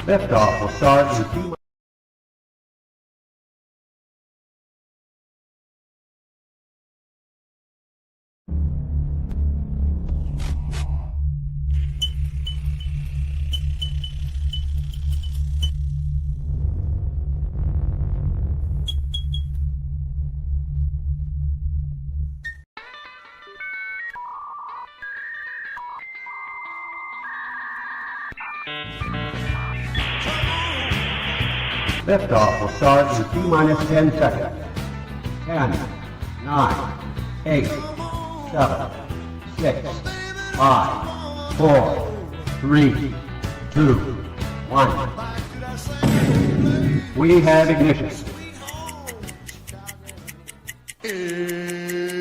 Liftoff will start in 2 minutes. Liftoff will start in T minus 10 seconds. 10, 9, 8, 7, 6, 5, 4, 3, 2, 1. We have ignition. It's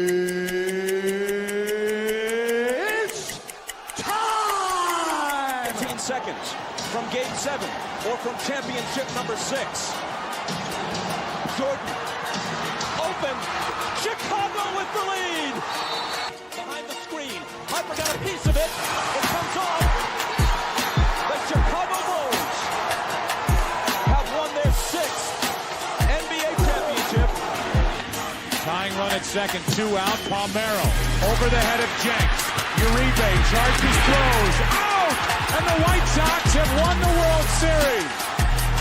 time! 15 seconds from game 7 or from championship number 6. Jordan, open, Chicago with the lead! Behind the screen, Harper got a piece of it, it comes off. The Chicago Bulls have won their 6th NBA championship. Tying run at second, 2 out, Palmero over the head of Jenks. Uribe charges, throws, out! And the White Sox have won the World Series.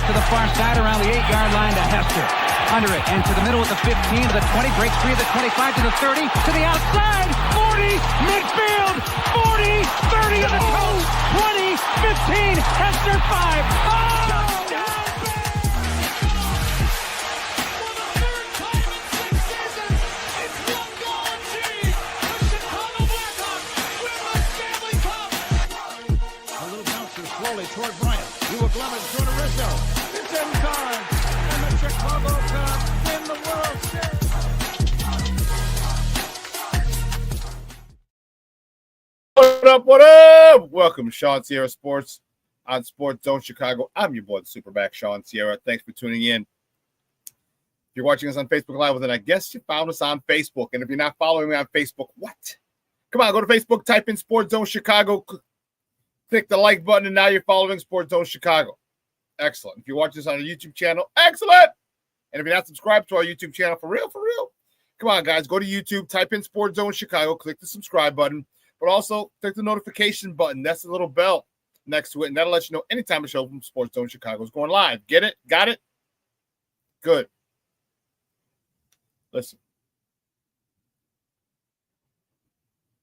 To the far side around the 8-yard line to Hester. Under it and to the middle at the 15, to the 20, breaks free of the 25, to the 30, to the outside, 40, midfield, 40, 30 in the coast, 20, 15, Hester 5. Oh! Toward Bryant, he will glove it, Jordan Rizzo. It's in time, and the Chicago Cubs win the World Series. What up, what up? Welcome to ShawnSierraSports on Sports Zone Chicago. I'm your boy, the SuperBack, Shawn Sierra. Thanks for tuning in. If you're watching us on Facebook Live, well, then I guess you found us on Facebook. And if you're not following me on Facebook, what? Come on, go to Facebook, type in Sports Zone Chicago, click the like button, and now you're following Sports Zone Chicago. Excellent. If you're watching this on our YouTube channel, excellent. And if you're not subscribed to our YouTube channel, for real, come on, guys, go to YouTube, type in Sports Zone Chicago, click the subscribe button, but also click the notification button. That's the little bell next to it, and that'll let you know anytime a show from Sports Zone Chicago is going live. Get it? Got it? Good. Listen.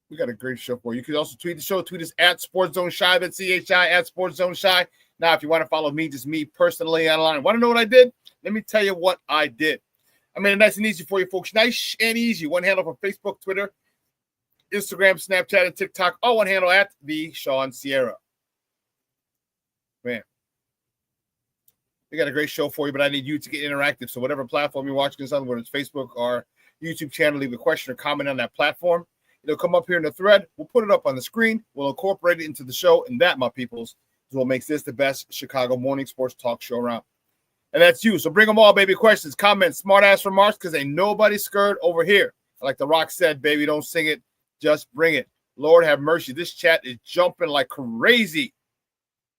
We got a great show for you. You can also tweet the show. Tweet us at Sports Zone Shy. That's CHI at Sports Zone Shy. Now, if you want to follow me, just me personally online. Want to know what I did? Let me tell you what I did. I made it nice and easy for you folks. Nice and easy. One handle for Facebook, Twitter, Instagram, Snapchat, and TikTok. All one handle at the Shawn Sierra. Man. We got a great show for you, but I need you to get interactive. So whatever platform you're watching this on, whether it's Facebook or YouTube channel, leave a question or comment on that platform. It'll come up here in the thread. We'll put it up on the screen. We'll incorporate it into the show. And that, my peoples, is what makes this the best Chicago morning sports talk show around. And that's you. So bring them all, baby. Questions, comments, smart-ass remarks, because ain't nobody scared over here. Like The Rock said, baby, don't sing it. Just bring it. Lord have mercy. This chat is jumping like crazy.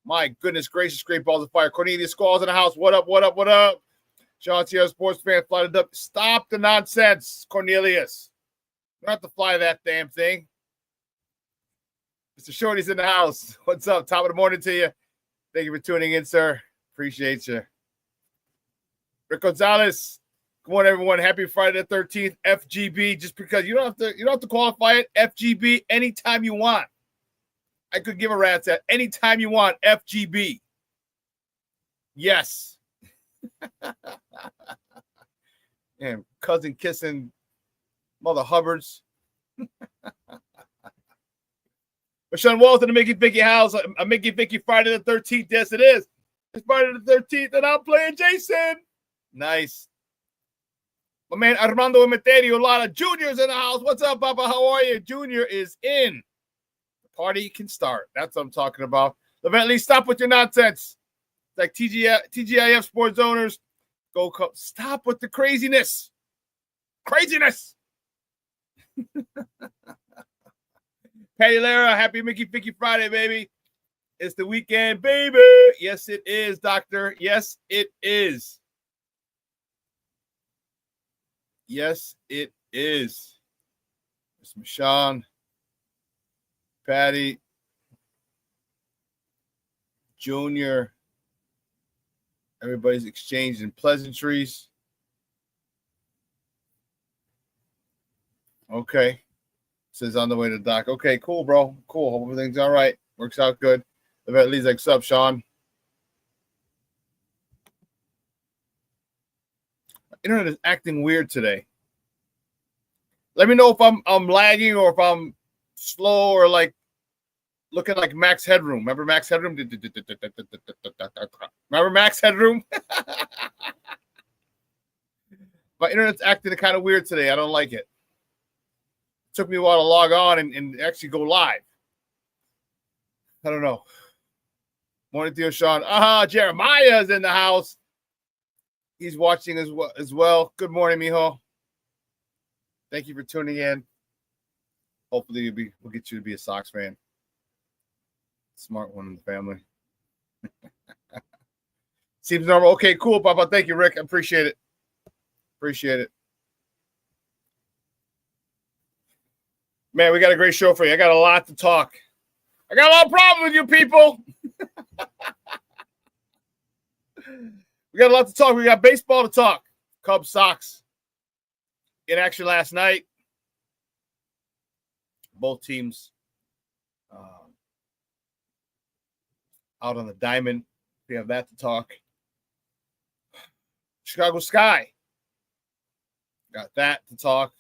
My goodness gracious, great balls of fire. Cornelius Squalls in the house. What up, what up, what up? ShawnSierraSports fan flighted up. Stop the nonsense, Cornelius. You don't have to fly that damn thing. Mr. Shorty's in the house. What's up? Top of the morning to you. Thank you for tuning in, sir. Appreciate you. Rick Gonzalez. Good morning, everyone. Happy Friday the 13th. FGB. Just because you don't have to qualify it. FGB anytime you want. I could give a rat's at anytime you want. FGB. Yes. And cousin kissing Mother Hubbards. But Sean Walton to Mickey Vicky House. A Mickey Vicky Friday the 13th. Yes, it is. It's Friday the 13th, and I'm playing Jason. Nice. My man Armando Emeterio Lara Jr. is in the house. What's up, Papa? How are you? Junior is in. The party can start. That's what I'm talking about. Levent Lee, stop with your nonsense. It's like TGIF sports owners. Go stop with the craziness. Craziness. Patty Lara, happy Mickey Vicky Friday, baby. It's the weekend, baby. Yes, it is, doctor. Yes, it is. Yes, it is. It's Shawn, Patty, Junior. Everybody's exchanging pleasantries. Okay. Says on the way to the dock. Okay, cool, bro. Cool. Hope everything's all right. Works out good. At least like, sup, Shawn. Internet is acting weird today. Let me know if I'm lagging or if I'm slow or like looking like Max Headroom. Remember Max Headroom? Remember Max Headroom? My internet's acting kind of weird today. I don't like it. Took me a while to log on and actually go live. I don't know. Morning to you, Shawn. Jeremiah is in the house. He's watching as well. Good morning, mijo. Thank you for tuning in. Hopefully we'll get you to be a Sox fan. Smart one in the family. Seems normal. Okay, cool, Papa. Thank you, Rick. I appreciate it. Appreciate it. Man, we got a great show for you. I got a lot to talk. I got a lot of problems with you people. We got a lot to talk. We got baseball to talk. Cubs, Sox in action last night. Both teams out on the diamond. We have that to talk. Chicago Sky. Got that to talk.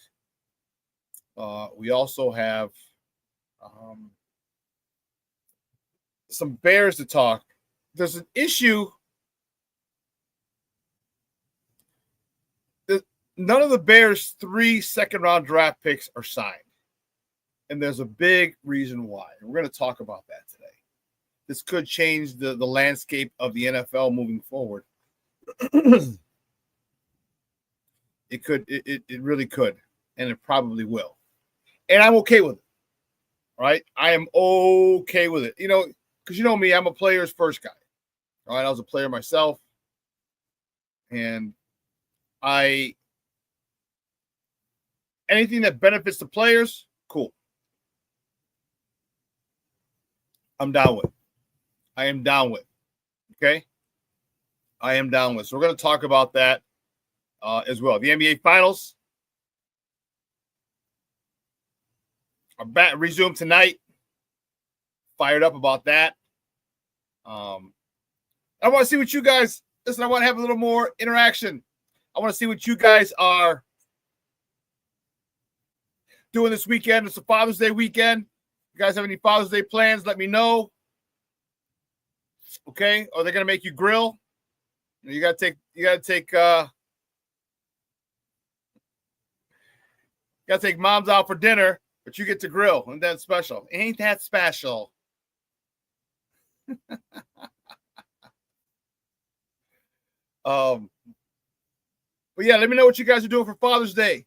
We also have some Bears to talk. There's an issue. None of the Bears' 3 second-round draft picks are signed. And there's a big reason why. We're going to talk about that today. This could change the landscape of the NFL moving forward. It could. It really could. And it probably will. And I'm okay with it. All right? I am okay with it. You know, because you know me, I'm a player's first guy. All right? I was a player myself. And anything that benefits the players, cool. I'm down with. I am down with. Okay? I am down with. So we're going to talk about that as well. The NBA Finals are resumed tonight. Fired up about that. I want to see what you guys, listen, I want to have a little more interaction. I want to see what you guys are doing this weekend. It's a Father's Day weekend. You guys have any Father's Day plans? Let me know. Okay? Or they're gonna make you grill. You gotta take moms out for dinner, but you get to grill. Ain't that special? Ain't that special? But yeah, let me know what you guys are doing for Father's Day.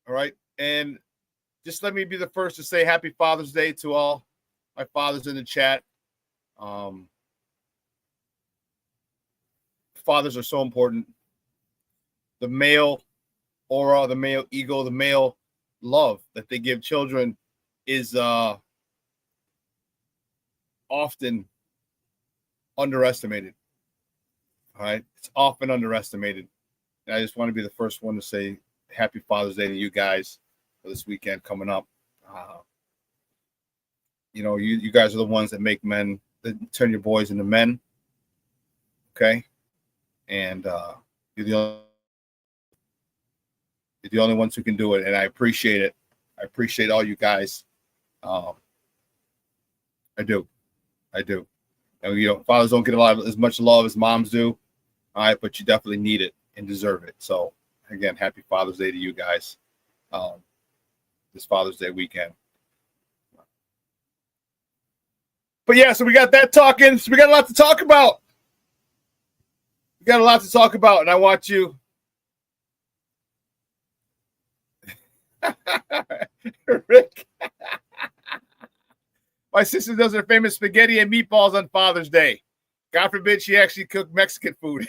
All right. And just let me be the first to say happy Father's Day to all my fathers in the chat. Fathers are so important. The male aura, the male ego, the male love that they give children is often underestimated. All right. It's often underestimated. And I just want to be the first one to say happy Father's Day to you guys for this weekend coming up. You know, you guys are the ones that make men, that turn your boys into men. Okay. And you're the only ones who can do it. And I appreciate it. I appreciate all you guys. I do. And, you know, fathers don't get as much love as moms do. All right. But you definitely need it and deserve it. So, again, happy Father's Day to you guys this Father's Day weekend. But, yeah, so we got that talking. So we got a lot to talk about. And I want you. Rick. My sister does her famous spaghetti and meatballs on Father's Day. God forbid she actually cooked Mexican food.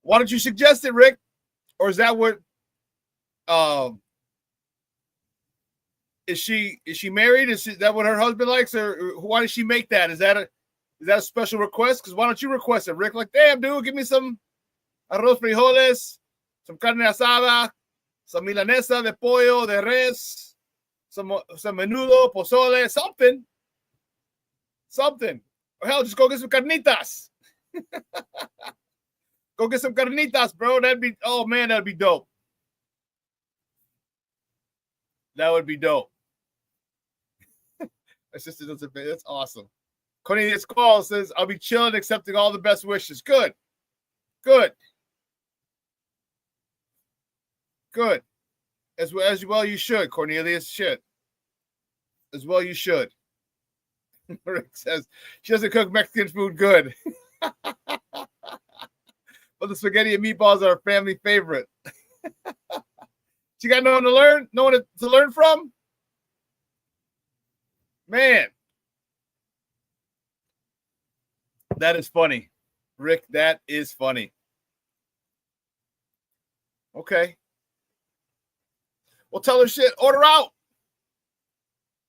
Why don't you suggest it, Rick? Or is that what is she married? Is that what her husband likes? Or why does she make that? Is that a special request? Because why don't you request it, Rick? Like, damn, dude, give me some arroz frijoles, some carne asada, some milanesa de pollo, de res, some menudo, pozole, something. Or hell, just go get some carnitas. Go get some carnitas, bro. That'd be dope. That would be dope. My sister does it. That's awesome. Cornelius Call says, I'll be chilling, accepting all the best wishes. Good. As well you should, Cornelius. Should. As well you should. Rick says, she doesn't cook Mexican food good. But the spaghetti and meatballs are a family favorite. She got no one to learn from? Man. That is funny. Rick, that is funny. Okay. Well, tell her shit. Order out.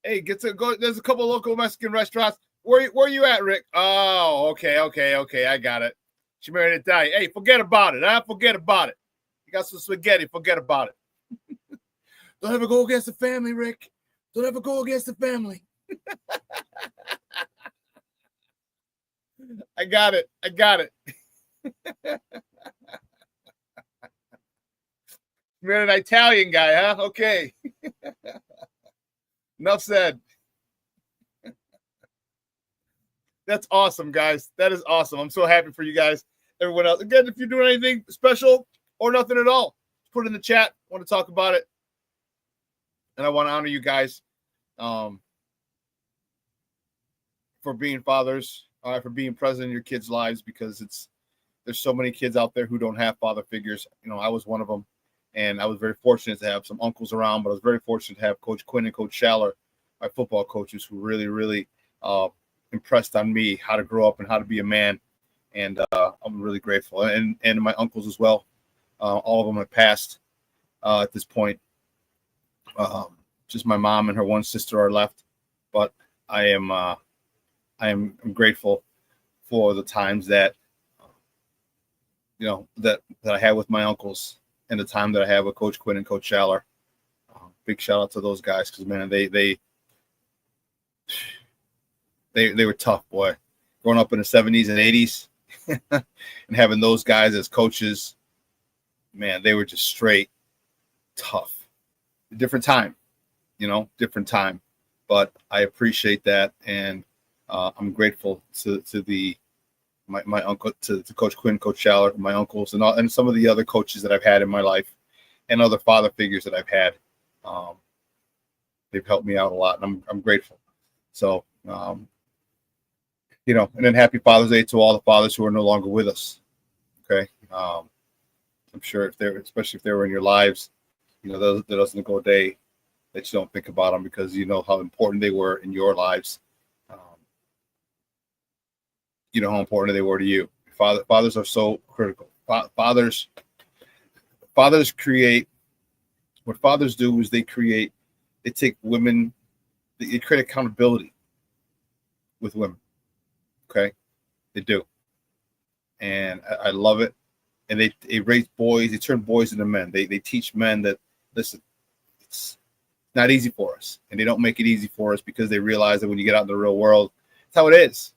Hey, go. There's a couple local Mexican restaurants. Where you at, Rick? Oh, okay. I got it. She married a Italian. Hey, forget about it. Forget about it. You got some spaghetti. Forget about it. Don't ever go against the family, Rick. Don't ever go against the family. I got it. You're an Italian guy, huh? Okay. Enough said. That's awesome, guys. That is awesome. I'm so happy for you guys. Everyone else. Again, if you're doing anything special or nothing at all, put it in the chat. I want to talk about it. And I want to honor you guys for being fathers, for being present in your kids' lives, because there's so many kids out there who don't have father figures. You know, I was one of them, and I was very fortunate to have some uncles around, but I was very fortunate to have Coach Quinn and Coach Schaller, my football coaches, who really, really impressed on me how to grow up and how to be a man. And I'm really grateful. And my uncles as well. All of them have passed at this point. Just my mom and her one sister are left, but I am grateful for the times that that I had with my uncles and the time that I had with Coach Quinn and Coach Schaller. Big shout out to those guys, because man, they were tough, boy. Growing up in the 70s and 80s and having those guys as coaches, man, they were just straight tough. Different time. But I appreciate that, and I'm grateful to my uncle, to Coach Quinn, Coach Schaller, my uncles, and some of the other coaches that I've had in my life, and other father figures that I've had. They've helped me out a lot, and I'm grateful. So, and then happy Father's Day to all the fathers who are no longer with us. Okay, I'm sure especially if they were in your lives, there doesn't go a day that you don't think about them, because you know how important they were in your lives. You know how important they were to you. Fathers are so critical. Fathers create. What fathers do is they take women, they create accountability with women. Okay, they do, and I love it. And they raise boys. They turn boys into men. They teach men that, listen, it's not easy for us, and they don't make it easy for us, because they realize that when you get out in the real world, it's how it is,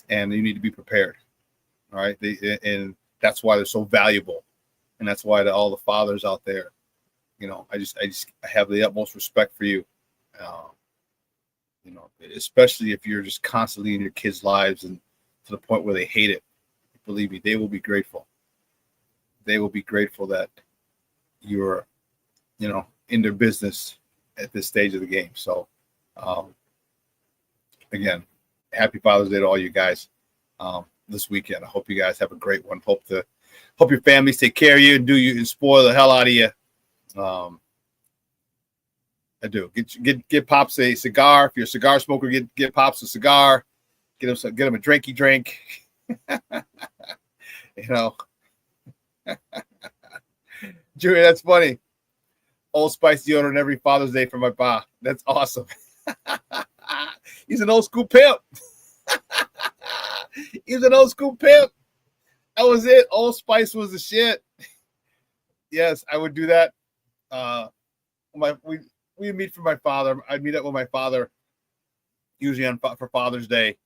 and you need to be prepared. All right, and that's why they're so valuable, and that's why all the fathers out there, I have the utmost respect for you. Especially if you're just constantly in your kids' lives and to the point where they hate it. Believe me, they will be grateful. They will be grateful that you're, in their business at this stage of the game. So, again, happy Father's Day to all you guys this weekend. I hope you guys have a great one. Hope your families take care of you and spoil the hell out of you. I do. Get Pops a cigar. If you're a cigar smoker, get Pops a cigar. Get him a drinky drink. You know. Julie, that's funny. Old Spice deodorant every Father's Day for my pa. That's awesome. He's an old school pimp. He's an old school pimp. That was it. Old Spice was the shit. Yes, I would do that. We meet for my father. I'd meet up with my father usually for Father's Day,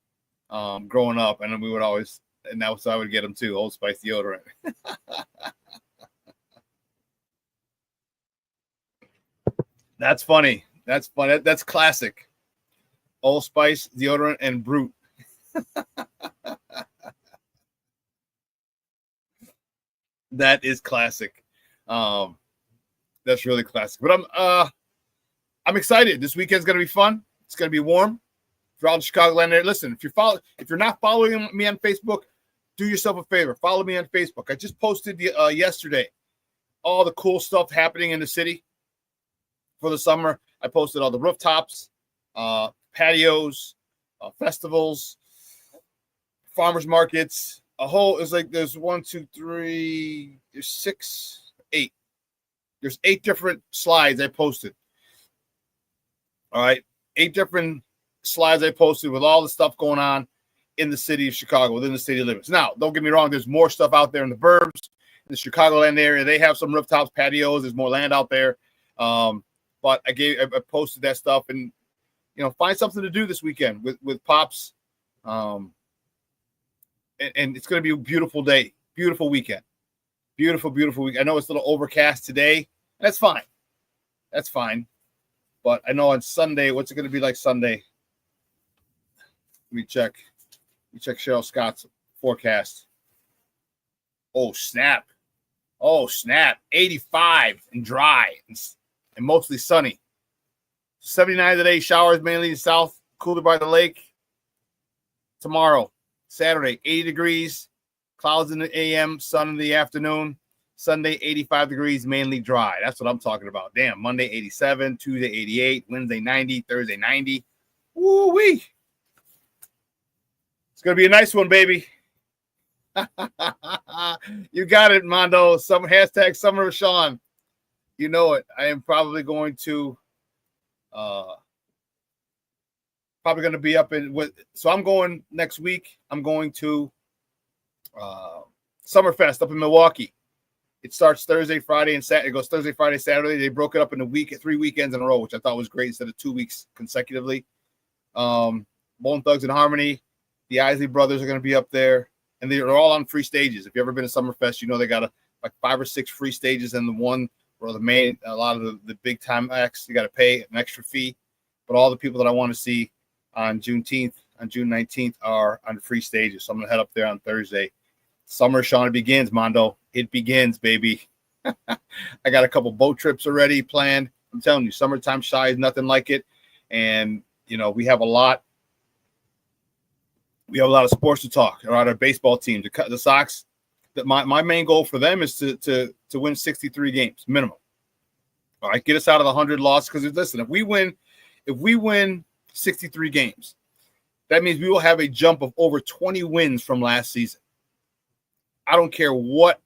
growing up, and then we would always, and that was I would get him too. Old Spice deodorant. That's funny. That's funny. That's classic. Old Spice deodorant and Brute. That is classic. That's really classic. But I'm excited. This weekend's gonna be fun. It's gonna be warm for all the Chicagoland area. Listen, if you're not following me on Facebook, do yourself a favor. Follow me on Facebook. I just posted yesterday all the cool stuff happening in the city for the summer. I posted all the rooftops, patios, festivals, farmers markets. It's like there's 1, 2, 3, there's 6, 8. There's 8 different slides I posted. All right, 8 different slides I posted with all the stuff going on in the city of Chicago, within the city limits. Now, don't get me wrong, there's more stuff out there in the burbs, in the Chicagoland area. They have some rooftops, patios. There's more land out there. But I posted that stuff, and find something to do this weekend with Pops. And it's going to be a beautiful day, beautiful weekend, beautiful week. I know it's a little overcast today. That's fine. That's fine. But I know on Sunday, what's it going to be like Sunday? Let me check. Cheryl Scott's forecast. Oh, snap. 85 and dry and mostly sunny. 79 today, showers mainly in south, cooler by the lake. Tomorrow, Saturday, 80 degrees, clouds in the AM, sun in the afternoon. Sunday, 85 degrees, mainly dry. That's what I'm talking about. Damn, Monday, 87, Tuesday, 88, Wednesday, 90, Thursday, 90. Woo-wee. It's going to be a nice one, baby. You got it, Mondo. Hashtag Summer of Shawn. You know it. I am probably going to be up so I'm going next week. I'm going to Summerfest up in Milwaukee. It starts Thursday, Friday, and Saturday. It goes Thursday, Friday, Saturday. They broke it up in 3 weekends in a row, which I thought was great instead of 2 weeks consecutively. Bone Thugs and Harmony, the Isley Brothers are going to be up there, and they're all on free stages. If you've ever been to Summerfest, they got like 5 or 6 free stages, and the one where a lot of the big time acts, you got to pay an extra fee. But all the people that I want to see on June 19th are on the free stages. So I'm going to head up there on Thursday. Summer, Shawn, it begins, Mondo. It begins, baby. I got a couple boat trips already planned. I'm telling you, summertime shy is nothing like it. And, we have a lot of sports to talk about our baseball team. The Sox, my main goal for them is to win 63 games minimum. All right, get us out of the 100 losses. Because listen, if we win 63 games, that means we will have a jump of over 20 wins from last season. I don't care what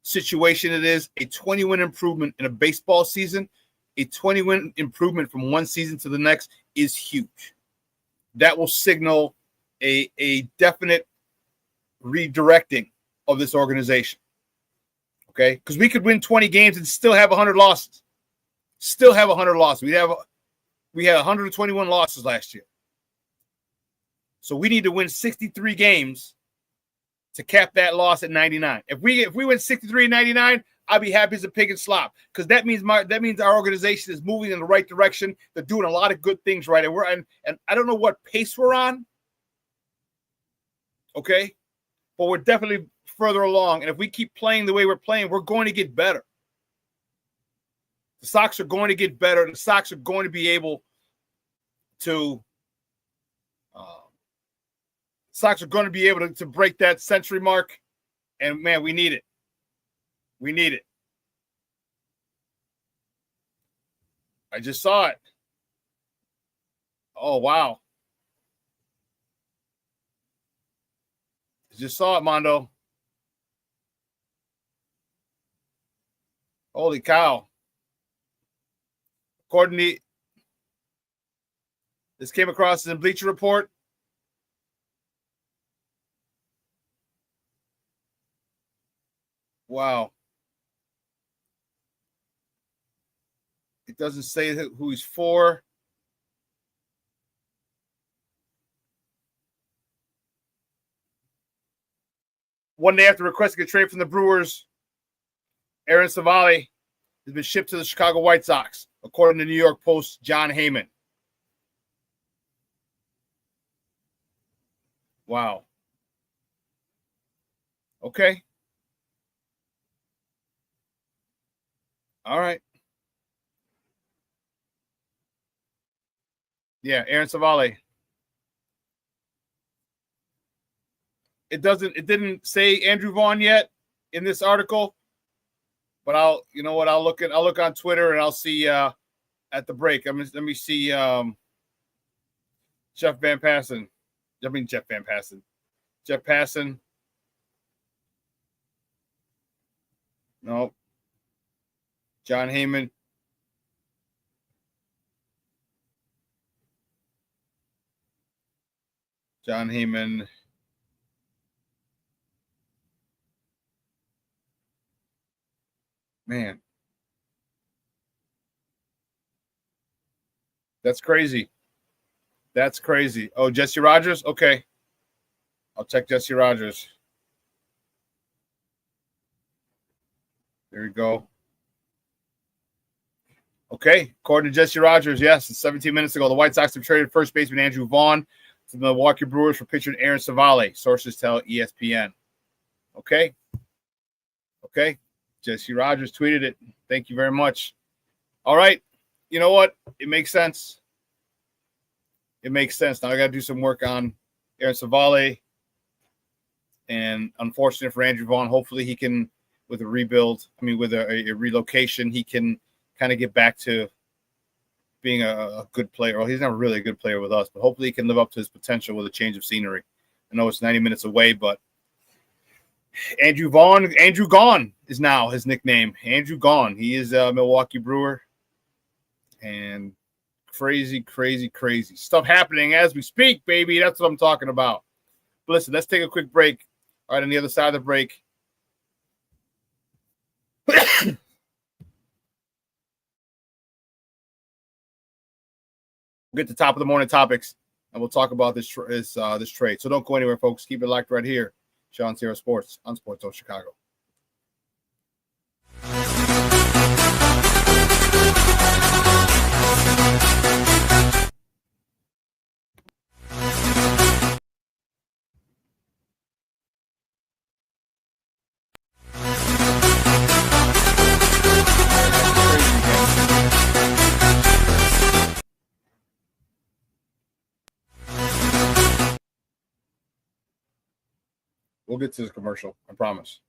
situation it is, a 20-win improvement in a baseball season, a 20-win improvement from one season to the next is huge. That will signal a definite redirecting of this organization. Okay? Because we could win 20 games and still have 100 losses. We had 121 losses last year. So we need to win 63 games to cap that loss at 99. If we win 63 and 99, I'll be happy as a pig in slop, because that means our organization is moving in the right direction. They're doing a lot of good things right, and I don't know what pace we're on. Okay, but we're definitely further along, and if we keep playing the way we're playing, we're going to get better. The Sox are going to get better. The Sox are going to be able to. Sox are going to be able to break that century mark, and man, we need it. We need it. I just saw it. Oh, wow. I just saw it, Mondo. Holy cow. According to this came across in the Bleacher Report. Wow. It doesn't say who he's for. One day after requesting a trade from the Brewers, Aaron Savali has been shipped to the Chicago White Sox, according to New York Post John Heyman. Wow. Okay. All right. Yeah, Aaron Savali. It didn't say Andrew Vaughn yet in this article, but I'll look on Twitter and I'll see at the break. Let me see Jeff Passan. No. John Heyman. Man. That's crazy. Oh, Jesse Rogers? Okay. I'll check Jesse Rogers. There we go. Okay. According to Jesse Rogers, yes, 17 minutes ago, the White Sox have traded first baseman Andrew Vaughn to the Milwaukee Brewers for pitcher Aaron Savali. Sources tell ESPN. Okay. Jesse Rogers tweeted it. Thank you very much. All right. You know what? It makes sense. Now I got to do some work on Aaron Savali. And unfortunate for Andrew Vaughn, hopefully he can, with a relocation, he can kind of get back to being a good player. Well, he's not really a good player with us, but hopefully he can live up to his potential with a change of scenery. I know it's 90 minutes away, but Andrew Gone is now his nickname. Andrew Gone. He is a Milwaukee Brewer. And crazy stuff happening as we speak, baby. That's what I'm talking about. But listen, let's take a quick break. All right, on the other side of the break, we'll get to top of the morning topics, and we'll talk about this trade. So don't go anywhere, folks. Keep it locked right here. Shawn Sierra Sports on Sports Zone Chicago. We'll get to this commercial, I promise.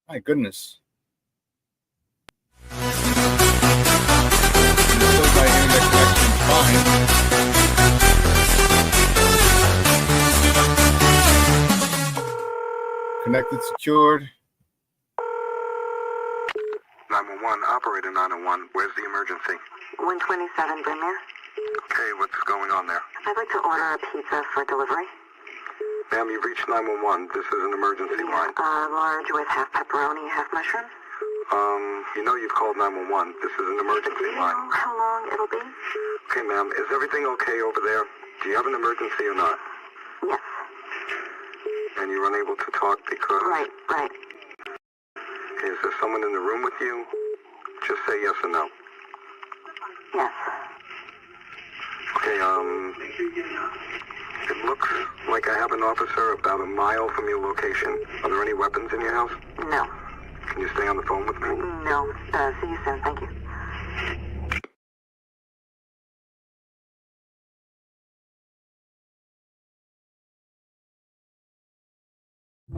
My goodness. My internet connection's fine. Connected, secured. 911, operator 901. Where's the emergency? 127 Brynmere. Okay, what's going on there? I'd like to order a pizza for delivery. Ma'am, you've reached 911. This is an emergency line. Large with half pepperoni, half mushroom. You know you've called 911. This is an emergency Do you line. know how long it'll be? Okay, ma'am, is everything okay over there? Do you have an emergency or not? Yes. And you're unable to talk because... Right. Is there someone in the room with you? Just say yes or no. Yes. Okay, it looks like I have an officer about a mile from your location. Are there any weapons in your house? No. Can you stay on the phone with me? No. See you soon. Thank you.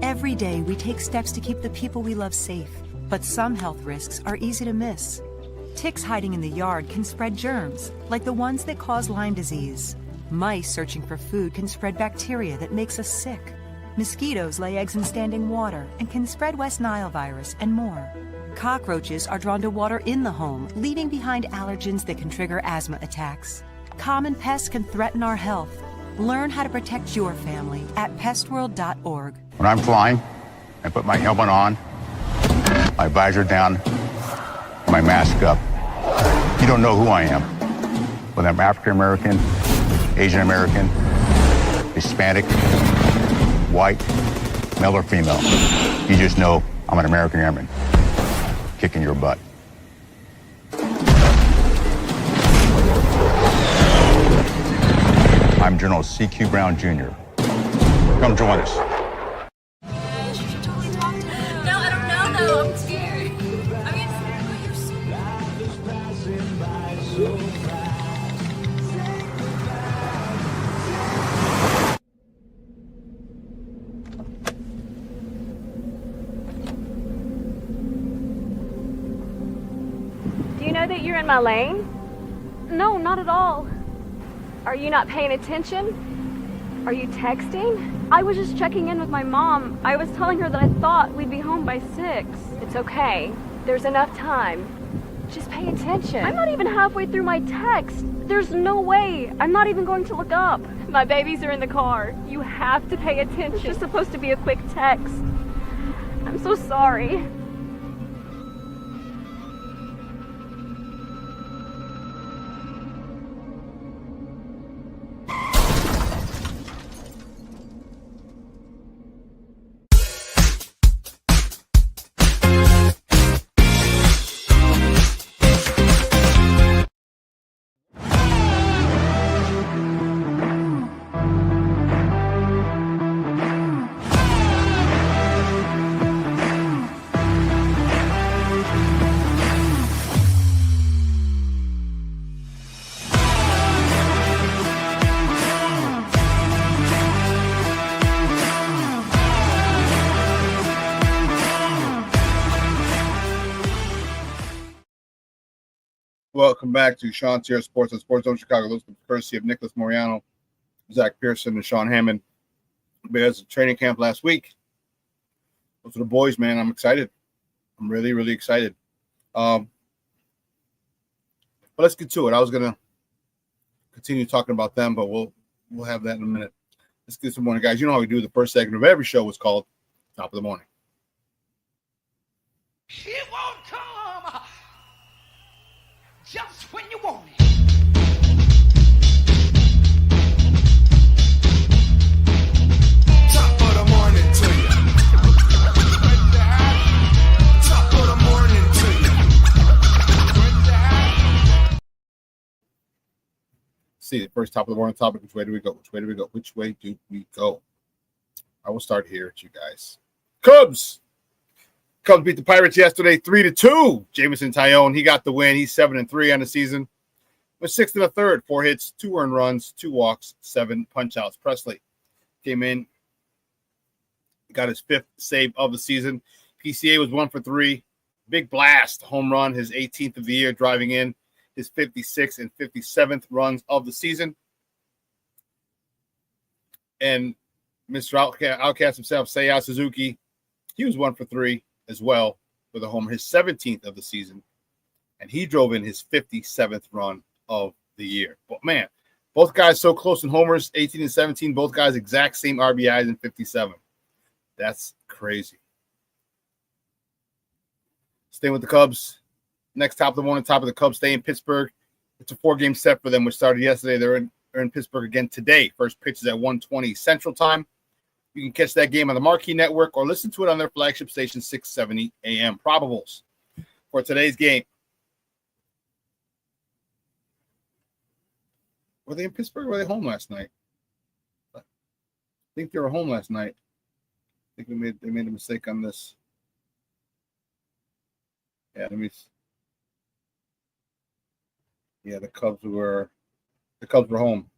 Every day, we take steps to keep the people we love safe, but some health risks are easy to miss. Ticks hiding in the yard can spread germs, like the ones that cause Lyme disease. Mice searching for food can spread bacteria that makes us sick. Mosquitoes lay eggs in standing water and can spread West Nile virus and more. Cockroaches are drawn to water in the home, leaving behind allergens that can trigger asthma attacks. Common pests can threaten our health. Learn how to protect your family at pestworld.org. When I'm flying, I put my helmet on, my visor down, my mask up. You don't know who I am. Whether I'm African American, Asian American, Hispanic, white, male or female. You just know I'm an American airman kicking your butt. I'm General C.Q. Brown Jr. Come join us. Do you know that you're in my lane? No, not at all. Are you not paying attention? Are you texting? I was just checking in with my mom. I was telling her that I thought we'd be home by 6. It's okay. There's enough time. Just pay attention. I'm not even halfway through my text. There's no way. I'm not even going to look up. My babies are in the car. You have to pay attention. It's just supposed to be a quick text. I'm so sorry. Welcome back to ShawnSierraSports on Sports Zone Chicago. Those courtesy of Nicholas Moriano, Zach Pearson, and Sean Hammond. Bears training camp last week. Those are the boys, man. I'm excited. I'm really, really excited. But let's get to it. I was gonna continue talking about them, but we'll have that in a minute. Let's get some morning, guys. You know how we do. The first segment of every show was called Top of the Morning. It won't come just when you want it. Top of the morning to you. Top of the morning to you. See, the first top of the morning topic. Which way do we go? Which way do we go? Which way do we go? I will start here at you guys. Cubs beat the Pirates yesterday 3-2. Jameson Taillon, he got the win. He's 7-3 on the season. With 6 1/3, 4 hits, 2 earned runs, 2 walks, 7 punch-outs. Presley came in, got his 5th save of the season. PCA was 1 for 3. Big blast, home run, his 18th of the year, driving in his 56th and 57th runs of the season. And Mr. Outcast himself, Seiya Suzuki, he was 1 for 3 as well with a homer, his 17th of the season. And he drove in his 57th run of the year. But, man, both guys so close in homers, 18 and 17, both guys exact same RBIs in 57. That's crazy. Staying with the Cubs. Next top of the morning, top of the Cubs stay in Pittsburgh. It's a 4-game set for them, which started yesterday. They're in Pittsburgh again today. First pitch is at 1:20 Central Time. You can catch that game on the Marquee Network or listen to it on their flagship station, 670 AM. Probables for today's game. Were they in Pittsburgh or were they home last night? I think they were home last night. I think they made a mistake on this. Yeah, the Cubs were home.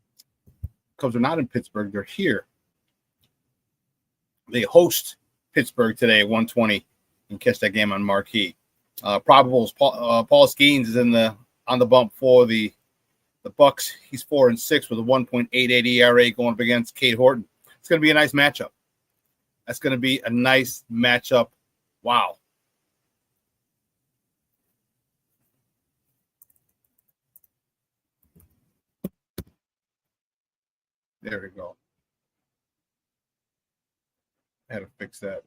Cubs are not in Pittsburgh. They're here. They host Pittsburgh today at 1:20. You can catch that game on Marquee. Probables, Paul Skeens is on the bump for the Bucks. He's 4-6 with a 1.88 ERA going up against Cade Horton. It's going to be a nice matchup. That's going to be a nice matchup. Wow. There we go. I had to fix that.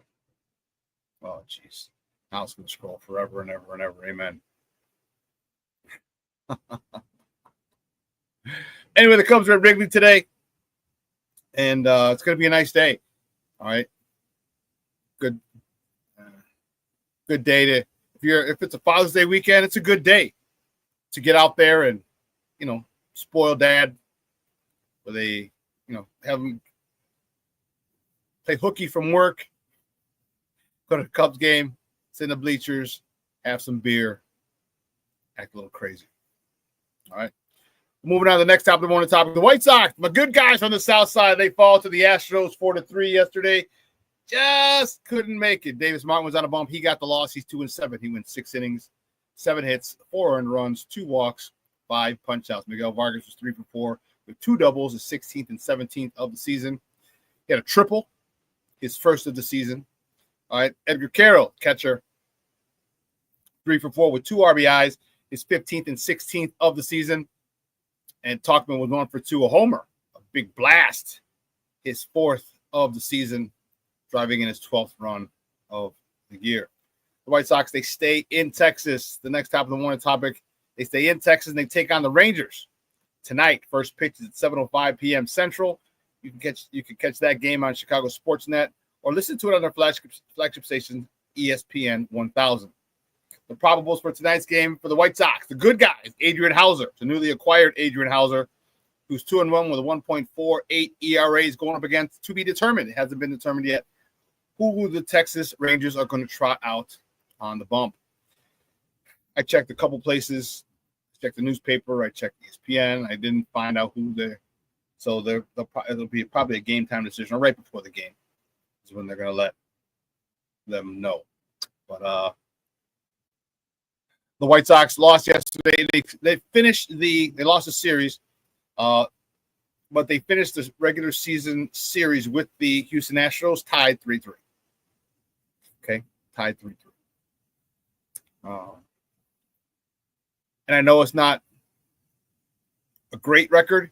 Oh, jeez. Now it's going to scroll forever and ever and ever. Amen. Anyway, the Cubs are at Wrigley today, and it's going to be a nice day. All right. Good day to if it's a Father's Day weekend, it's a good day to get out there and spoil dad with have him play hooky from work, go to the Cubs game, sit in the bleachers, have some beer, act a little crazy. All right. Moving on to the next topic, the White Sox, my good guys from the South Side, they fall to the Astros 4-3 yesterday. Just couldn't make it. Davis Martin was on a bump. He got the loss. He's 2-7. He went 6 innings, 7 hits, 4 earned runs, 2 walks, 5 punch-outs. Miguel Vargas was 3 for 4 with 2 doubles, the 16th and 17th of the season. He had a triple, his first of the season. All right, Edgar Carroll, catcher, 3 for 4 with 2 RBIs, his 15th and 16th of the season. And Tauchman was 1 for 2, a homer, a big blast, his 4th of the season, driving in his 12th run of the year. The White Sox, they stay in Texas. The next top of the morning topic, they stay in Texas and they take on the Rangers tonight. First pitch is at 7:05 p.m. Central. You can catch that game on Chicago Sportsnet or listen to it on their flagship station, ESPN 1000. The probables for tonight's game for the White Sox, the good guys, Adrian Hauser, the newly acquired Adrian Hauser, who's 2-1 with a 1.48 ERA, is going up against, to be determined. It hasn't been determined yet, who the Texas Rangers are going to trot out on the bump. I checked a couple places. I checked the newspaper. I checked ESPN. I didn't find out who they're. So it'll be probably a game time decision or right before the game is when they're going to let them know. But the White Sox lost yesterday. They lost the series, but they finished the regular season series with the Houston Astros tied 3-3. Okay, tied 3-3. And I know it's not a great record,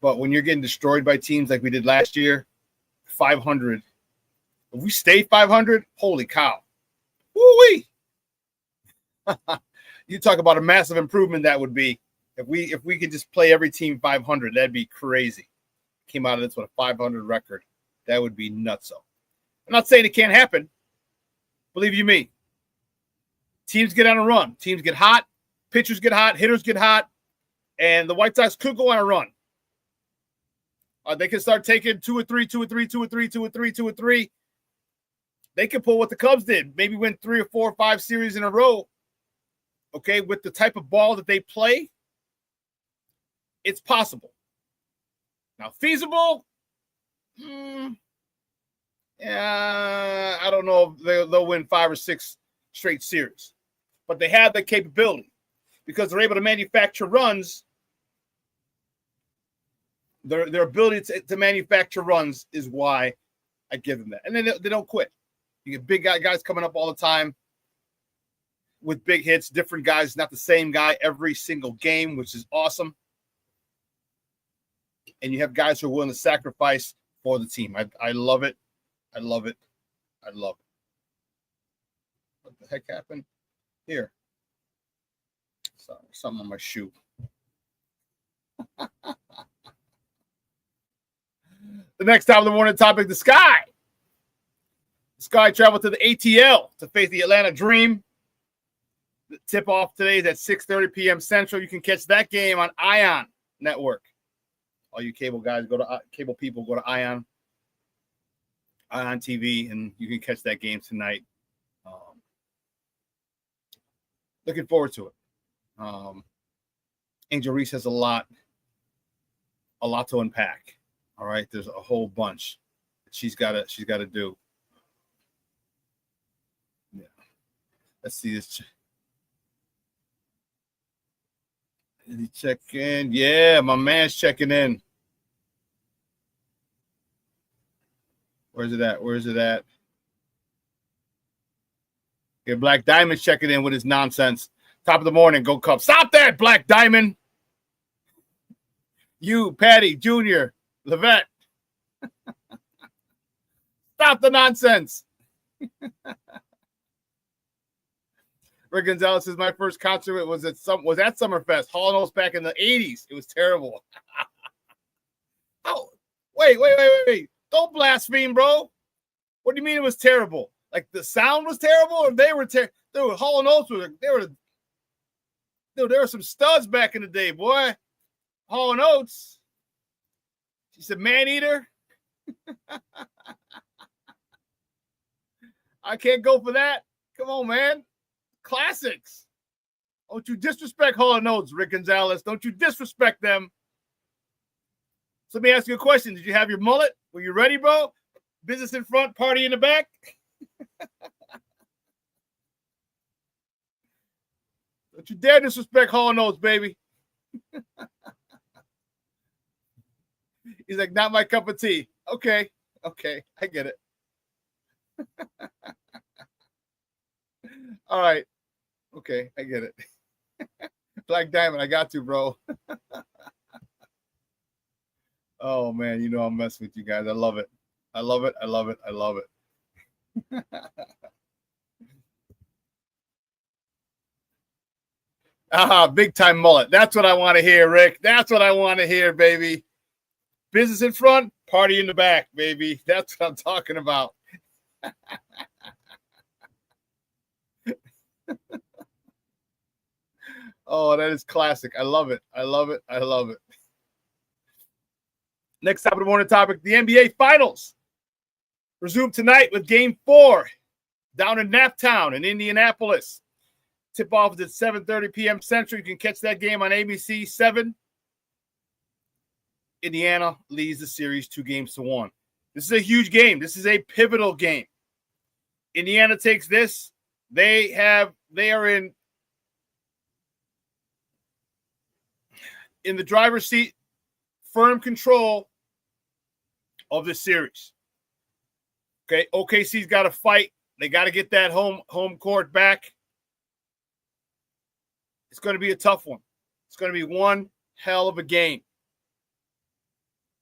but when you're getting destroyed by teams like we did last year, 500. If we stay 500, holy cow. Woo-wee. You talk about a massive improvement that would be if we could just play every team 500. That'd be crazy. Came out of this with a 500 record. That would be nutso. I'm not saying it can't happen. Believe you me. Teams get on a run. Teams get hot. Pitchers get hot. Hitters get hot. And the White Sox could go on a run. They can start taking 2-3. They could pull what the Cubs did. Maybe win 3 or 4 or 5 series in a row. Okay, with the type of ball that they play, it's possible. Now, feasible? I don't know if they'll win 5 or 6 straight series. But they have the capability because they're able to manufacture runs. Their ability to manufacture runs is why I give them that. And then they don't quit. You get big guys coming up all the time with big hits, different guys, not the same guy every single game, which is awesome. And you have guys who are willing to sacrifice for the team. I love it. I love it. I love it. What the heck happened here? Sorry, something on my shoe. The next top of the morning topic, the Sky. The Sky traveled to the ATL to face the Atlanta Dream. The tip-off today is at 6:30 p.m. Central. You can catch that game on Ion Network. All you cable guys, cable people, go to Ion TV, and you can catch that game tonight. looking forward to it. Angel Reese has a lot to unpack. All right, there's a whole bunch that she's got to do. Yeah, let's see this. Did he check in? Yeah, my man's checking in. Where's it at? Okay, Black Diamond's checking in with his nonsense. Top of the morning, go Cubs. Stop that, Black Diamond. You, Patty, Junior, Levette. Stop the nonsense. Rick Gonzalez says my first concert was at Summerfest. Hall & Oates back in the 80s. It was terrible. Oh, wait. Don't blaspheme, bro. What do you mean it was terrible? Like the sound was terrible, or they were terrible? Dude, Hall & Oates there were some studs back in the day, boy. Hall & Oates. She said, man eater. I can't go for that. Come on, man. Classics. Don't you disrespect Hall & Oates, Rick Gonzalez. Don't you disrespect them. So let me ask you a question. Did you have your mullet? Were you ready, bro? Business in front, party in the back? Don't you dare disrespect Hall & Oates, baby. He's like, not my cup of tea. Okay, I get it. All right. Okay, I get it. Black Diamond, I got you, bro. Oh, man, you know I'm messing with you guys. I love it. Big time mullet. That's what I want to hear, Rick. That's what I want to hear, baby. Business in front, party in the back, baby. That's what I'm talking about. Oh, that is classic. I love it. Next top of the morning topic, the NBA Finals resume tonight with Game 4 down in Naptown in Indianapolis. Tip-off is at 7:30 p.m. Central. You can catch that game on ABC 7. Indiana leads the series 2-1. This is a huge game. This is a pivotal game. Indiana takes this. They are in the driver's seat, firm control of the series. Okay, OKC's got to fight. They got to get that home court back. It's going to be a tough one. It's going to be one hell of a game.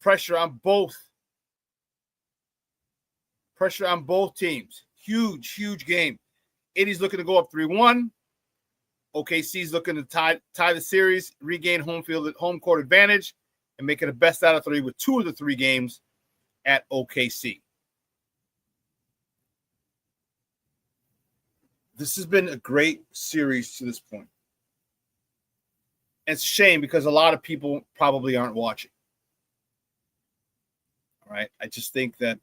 Pressure on both teams. Huge game. Indy's looking to go up 3-1. OKC's looking to tie the series, regain home court advantage, and make it a best out of 3 with 2 of the 3 games at OKC. This has been a great series to this point. And it's a shame because a lot of people probably aren't watching. All right. I just think that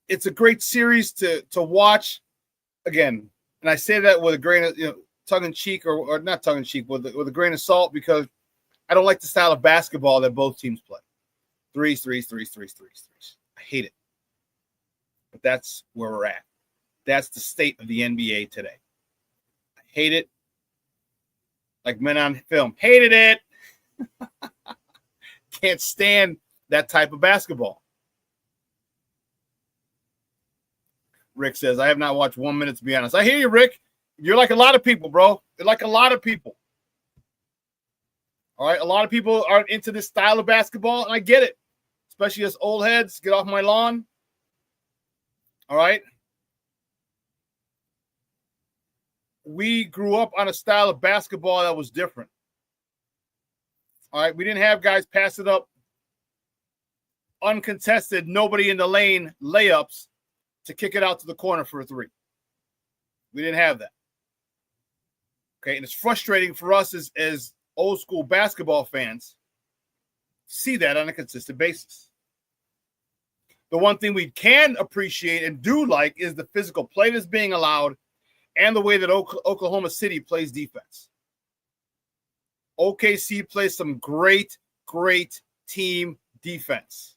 it's a great series to watch. Again, and I say that with a grain of, tongue-in-cheek or not tongue-in-cheek, with a grain of salt, because I don't like the style of basketball that both teams play. Threes. I hate it. But that's where we're at. That's the state of the NBA today. I hate it. Like Men on Film. Hated it. Can't stand that type of basketball. Rick says, I have not watched 1 minute, to be honest. I hear you, Rick. You're like a lot of people, bro. You're like a lot of people. All right? A lot of people aren't into this style of basketball, and I get it. Especially as old heads. Get off my lawn. All right? We grew up on a style of basketball that was different. All right? We didn't have guys pass it up uncontested, nobody in the lane layups to kick it out to the corner for a 3. We didn't have that. Okay, and it's frustrating for us as old school basketball fans to see that on a consistent basis. The one thing we can appreciate and do like is the physical play that's being allowed and the way that Oklahoma City plays defense. OKC plays some great team defense.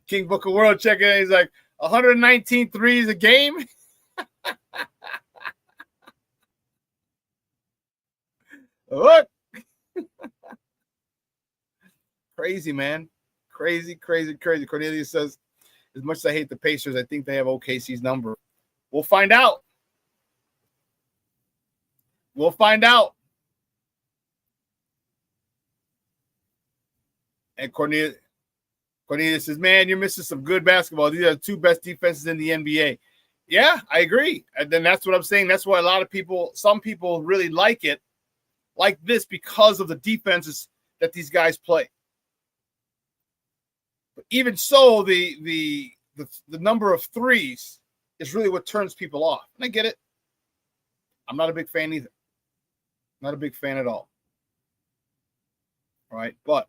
King Book of World checking in. He's like, 119 threes a game? Look. Crazy, man. Crazy. Cornelius says, as much as I hate the Pacers, I think they have OKC's number. We'll find out. And Cornelius says, man, you're missing some good basketball. These are the two best defenses in the NBA. Yeah, I agree. And then that's what I'm saying. That's why some people really like it like this because of the defenses that these guys play. But even so, the number of threes is really what turns people off. And I get it. I'm not a big fan either. Not a big fan at all. All right. But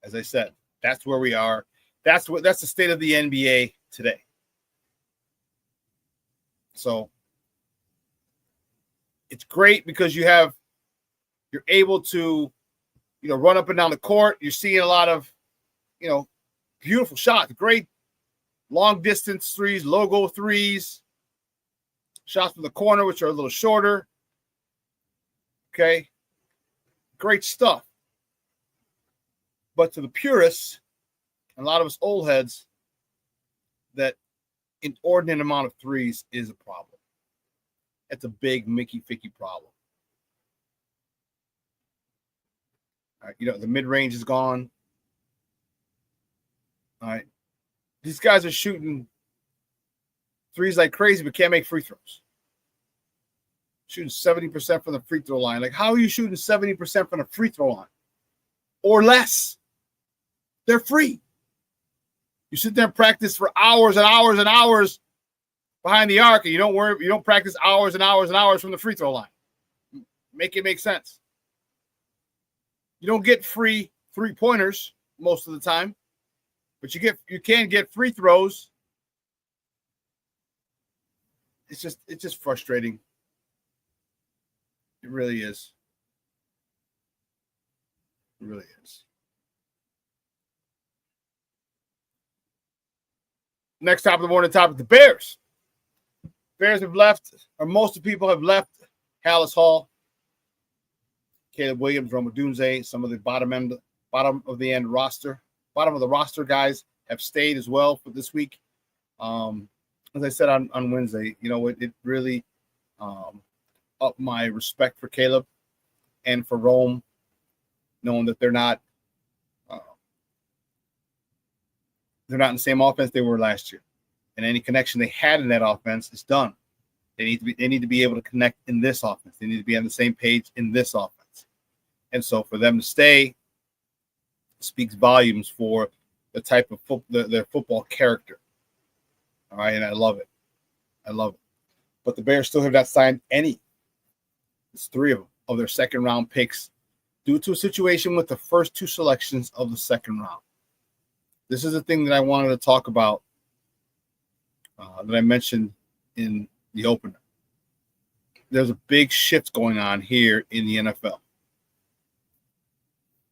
as I said, that's where we are. That's the state of the NBA today. So it's great because you're able to, run up and down the court. You're seeing a lot of, beautiful shots, great long distance threes, logo threes, shots from the corner, which are a little shorter. Okay. Great stuff. But to the purists, and a lot of us old heads, that inordinate amount of threes is a problem. It's a big Mickey-Ficky problem. All right, the mid-range is gone. All right. These guys are shooting threes like crazy, but can't make free throws. Shooting 70% from the free throw line. Like, how are you shooting 70% from the free throw line? Or less? They're free. You sit there and practice for hours and hours and hours behind the arc, and you don't practice hours and hours and hours from the free throw line. Make it make sense. You don't get free three-pointers most of the time, but you can get free throws. It's just frustrating. It really is. It really is. Next top of the morning topic, the Bears. Bears have left, or most of the people have left Hallis Hall. Caleb Williams, Roma Dunze, some of the bottom of the roster guys have stayed as well for this week. As I said on Wednesday, it really upped my respect for Caleb and for Rome, knowing that they're not in the same offense they were last year, and any connection they had in that offense is done. They need to be able to connect in this offense. They need to be on the same page in this offense. And so for them to stay speaks volumes for the type of their football character. All right, and I love it. But the Bears still have not signed any. It's 3 of their second-round picks due to a situation with the first 2 selections of the second round. This is the thing that I wanted to talk about that I mentioned in the opener. There's a big shift going on here in the NFL.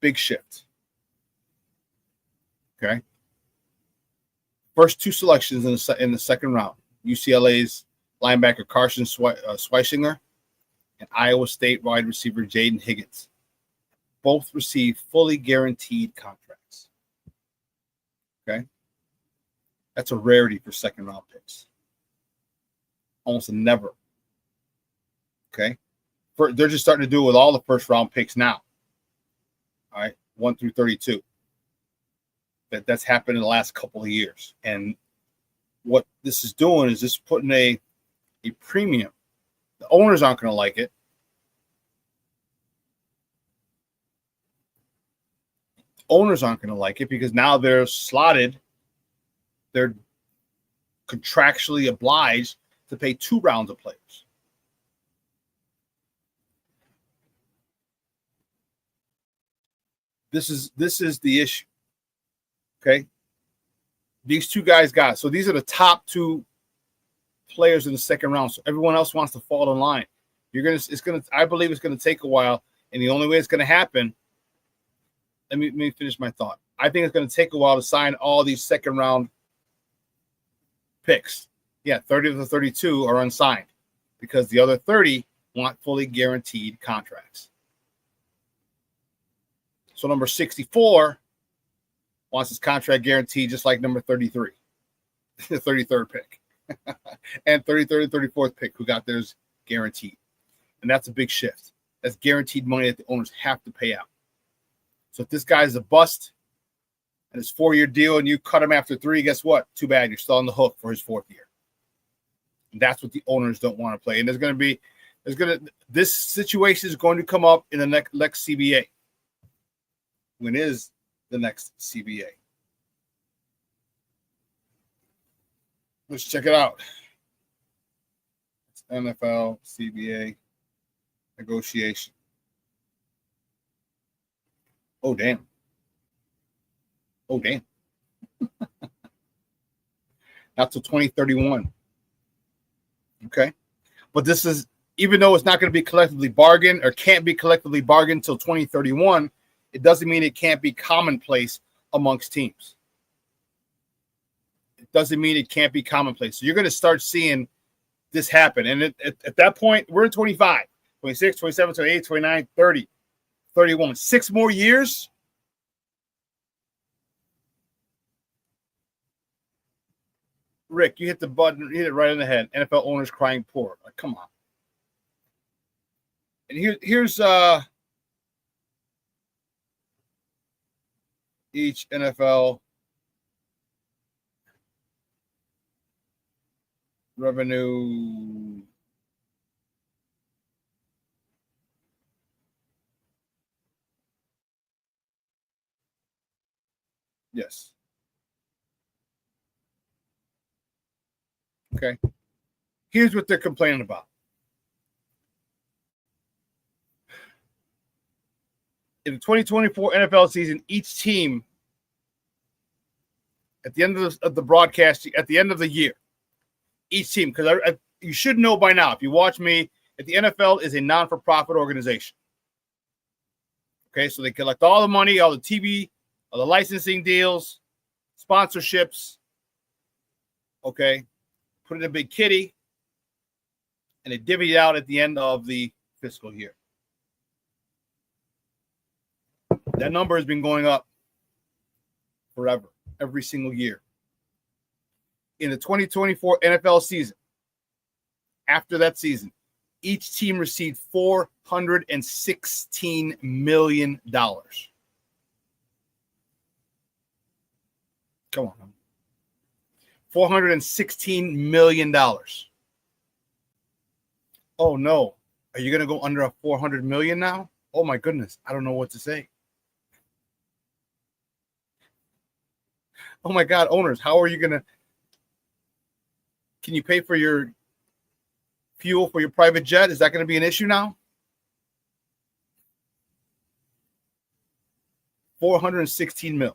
Big shift. Okay. First 2 selections in the second round. UCLA's linebacker Carson Schweisinger and Iowa State wide receiver Jaden Higgins. Both received fully guaranteed contracts. Okay. That's a rarity for second round picks. Almost never. Okay. They're just starting to do it with all the first round picks now. All right. 1 through 32. That's happened in the last couple of years. And what this is doing is just putting a premium. The owners aren't going to like it. Owners aren't going to like it because now they're slotted. They're contractually obliged to pay 2 rounds of players. This is the issue. Okay. These 2 guys got it. So these are the top 2 players in the second round, so everyone else wants to fall in line. I believe it's gonna take a while, and the only way it's gonna happen. Let me finish my thought. I think it's gonna take a while to sign all these second round picks. Yeah, 30 of the 32 are unsigned because the other 30 want fully guaranteed contracts. So number 64 wants his contract guaranteed just like number 33, the 33rd pick, and 33rd and 34th pick who got theirs guaranteed. And that's a big shift. That's guaranteed money that the owners have to pay out. So if this guy's a bust and his 4-year deal and you cut him after 3, guess what? Too bad. You're still on the hook for his 4th year. And that's what the owners don't want to play. And this situation is going to come up in the next CBA. When is the next CBA? Let's check it out. It's NFL CBA negotiation. Oh, damn. Not till 2031. Okay. But this is, even though it's not going to be collectively bargained or can't be collectively bargained until 2031, it doesn't mean it can't be commonplace amongst teams. It doesn't mean it can't be commonplace. So you're going to start seeing this happen. And at that point, we're in 25, 26, 27, 28, 29, 30, 31. 6 more years. Rick, you hit the button, you hit it right in the head. NFL owners crying poor. Like, come on. And here's each NFL revenue yes. Okay. Here's what they're complaining about. In the 2024 NFL season, each team at the end of the broadcast, at the end of the year, each team, because you should know by now, if you watch me, that the NFL is a non-for-profit organization. Okay, so they collect all the money, all the TV, all the licensing deals, sponsorships, okay, put it in a big kitty, and they divvy it out at the end of the fiscal year. That number has been going up forever, every single year. In the 2024 NFL season, after that season, each team received $416 million. Come on. $416 million. Oh, no. Are you going to go under a $400 million now? Oh, my goodness. I don't know what to say. Oh, my God, owners, how are you going to – can you pay for your fuel for your private jet? Is that going to be an issue now? $416 million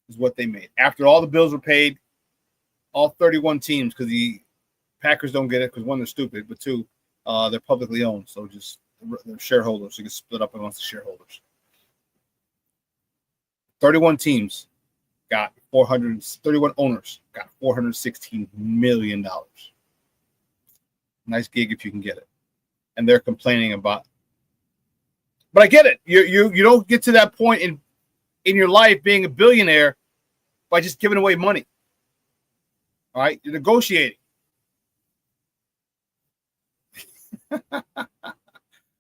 is what they made. After all the bills were paid, all 31 teams, because the Packers don't get it because, 1, they're stupid, but 2, they're publicly owned. So just they're shareholders. So you can split up amongst the shareholders. 31 teams got 31 owners got $416 million. Nice gig if you can get it. And they're complaining about. But I get it. You don't get to that point in your life being a billionaire by just giving away money. All right, you're negotiating.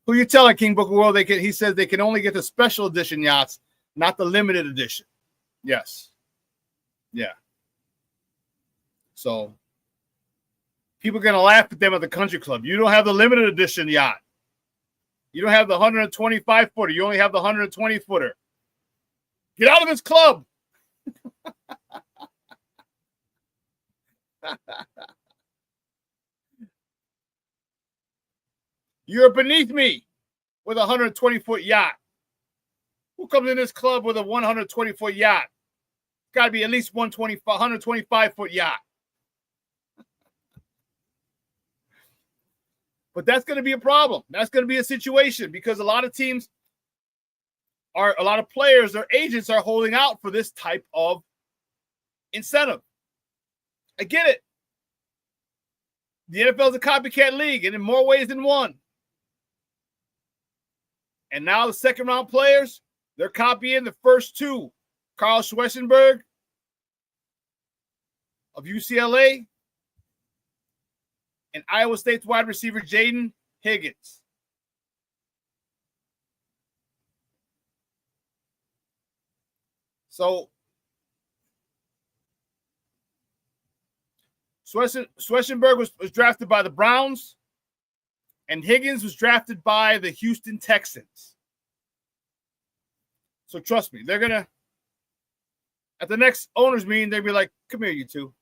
Who you telling, King Book of World? He says they can only get the special edition yachts, not the limited edition. Yes. Yeah. So people are going to laugh at them at the country club. You don't have the limited edition yacht. You don't have the 125 footer. You only have the 120 footer. Get out of this club. You're beneath me with a 120-foot yacht. Who comes in this club with a 120-foot yacht? It's got to be at least 125-foot yacht. But that's going to be a problem. That's going to be a situation because a lot of teams a lot of players or agents are holding out for this type of incentive. I get it. The NFL is a copycat league, and in more ways than one. And now the second-round players, they're copying the first two. Carl Schwarzenberg of UCLA and Iowa State's wide receiver Jaden Higgins. So Schwarzenberg was drafted by the Browns, and Higgins was drafted by the Houston Texans. So trust me, they're going to, at the next owners meeting, they'll be like, come here, you two.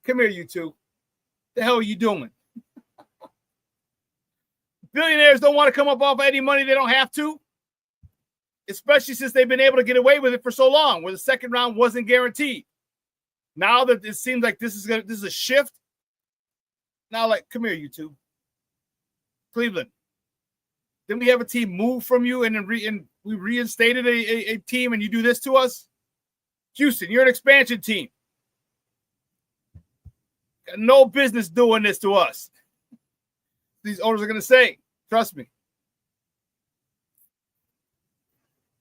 Come here, you two. The hell are you doing? Billionaires don't want to come up off any money they don't have to, especially since they've been able to get away with it for so long, where the second round wasn't guaranteed. Now that it seems like this is a shift, now like, come here, you two. Cleveland. Didn't we have a team move from you and we reinstated a team and you do this to us? Houston, you're an expansion team. Got no business doing this to us. These owners are going to say, trust me.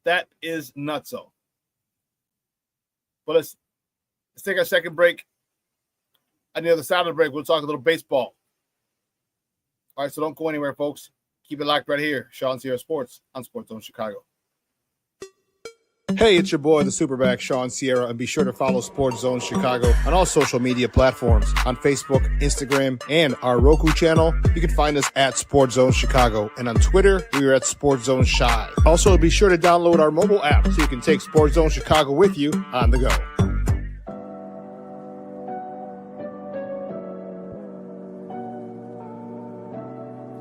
That is nutso. But let's take our second break. On the other side of the break, we'll talk a little baseball. All right, so don't go anywhere, folks. Keep it locked right here. Shawn Sierra Sports on Sports Zone Chicago. Hey, it's your boy, the SuperBack, Shawn Sierra, and be sure to follow Sports Zone Chicago on all social media platforms, on Facebook, Instagram, and our Roku channel. You can find us at Sports Zone Chicago, and on Twitter, we are at Sports Zone Shy. Also, be sure to download our mobile app so you can take Sports Zone Chicago with you on the go.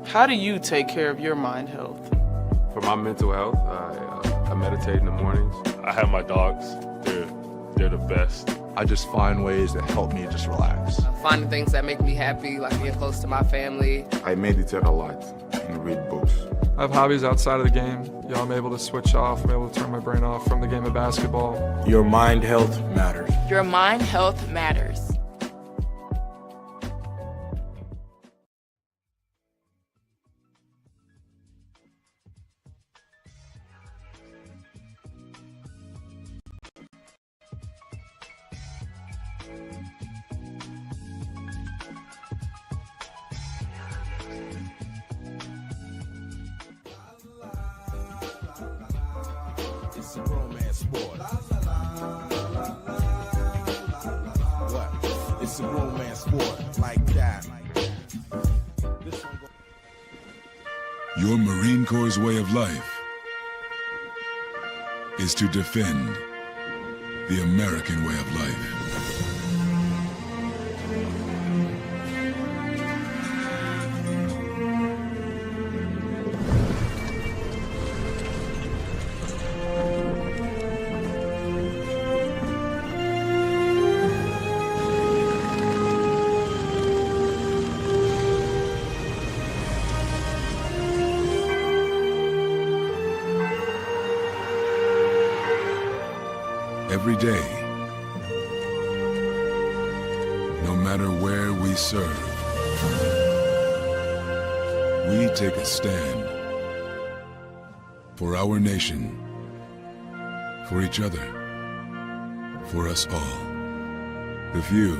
How do you take care of your mind health? For my mental health, I meditate in the mornings. I have my dogs. They're the best. I just find ways that help me just relax. Finding things that make me happy, like being close to my family. I meditate a lot and read books. I have hobbies outside of the game. I'm able to switch off. I'm able to turn my brain off from the game of basketball. Your mind health matters. Your mind health matters. It's a romance sport. What? It's a romance sport like that. Your Marine Corps' way of life is to defend the American way of life. Every day, no matter where we serve, we take a stand for our nation, for each other, for us all. The few,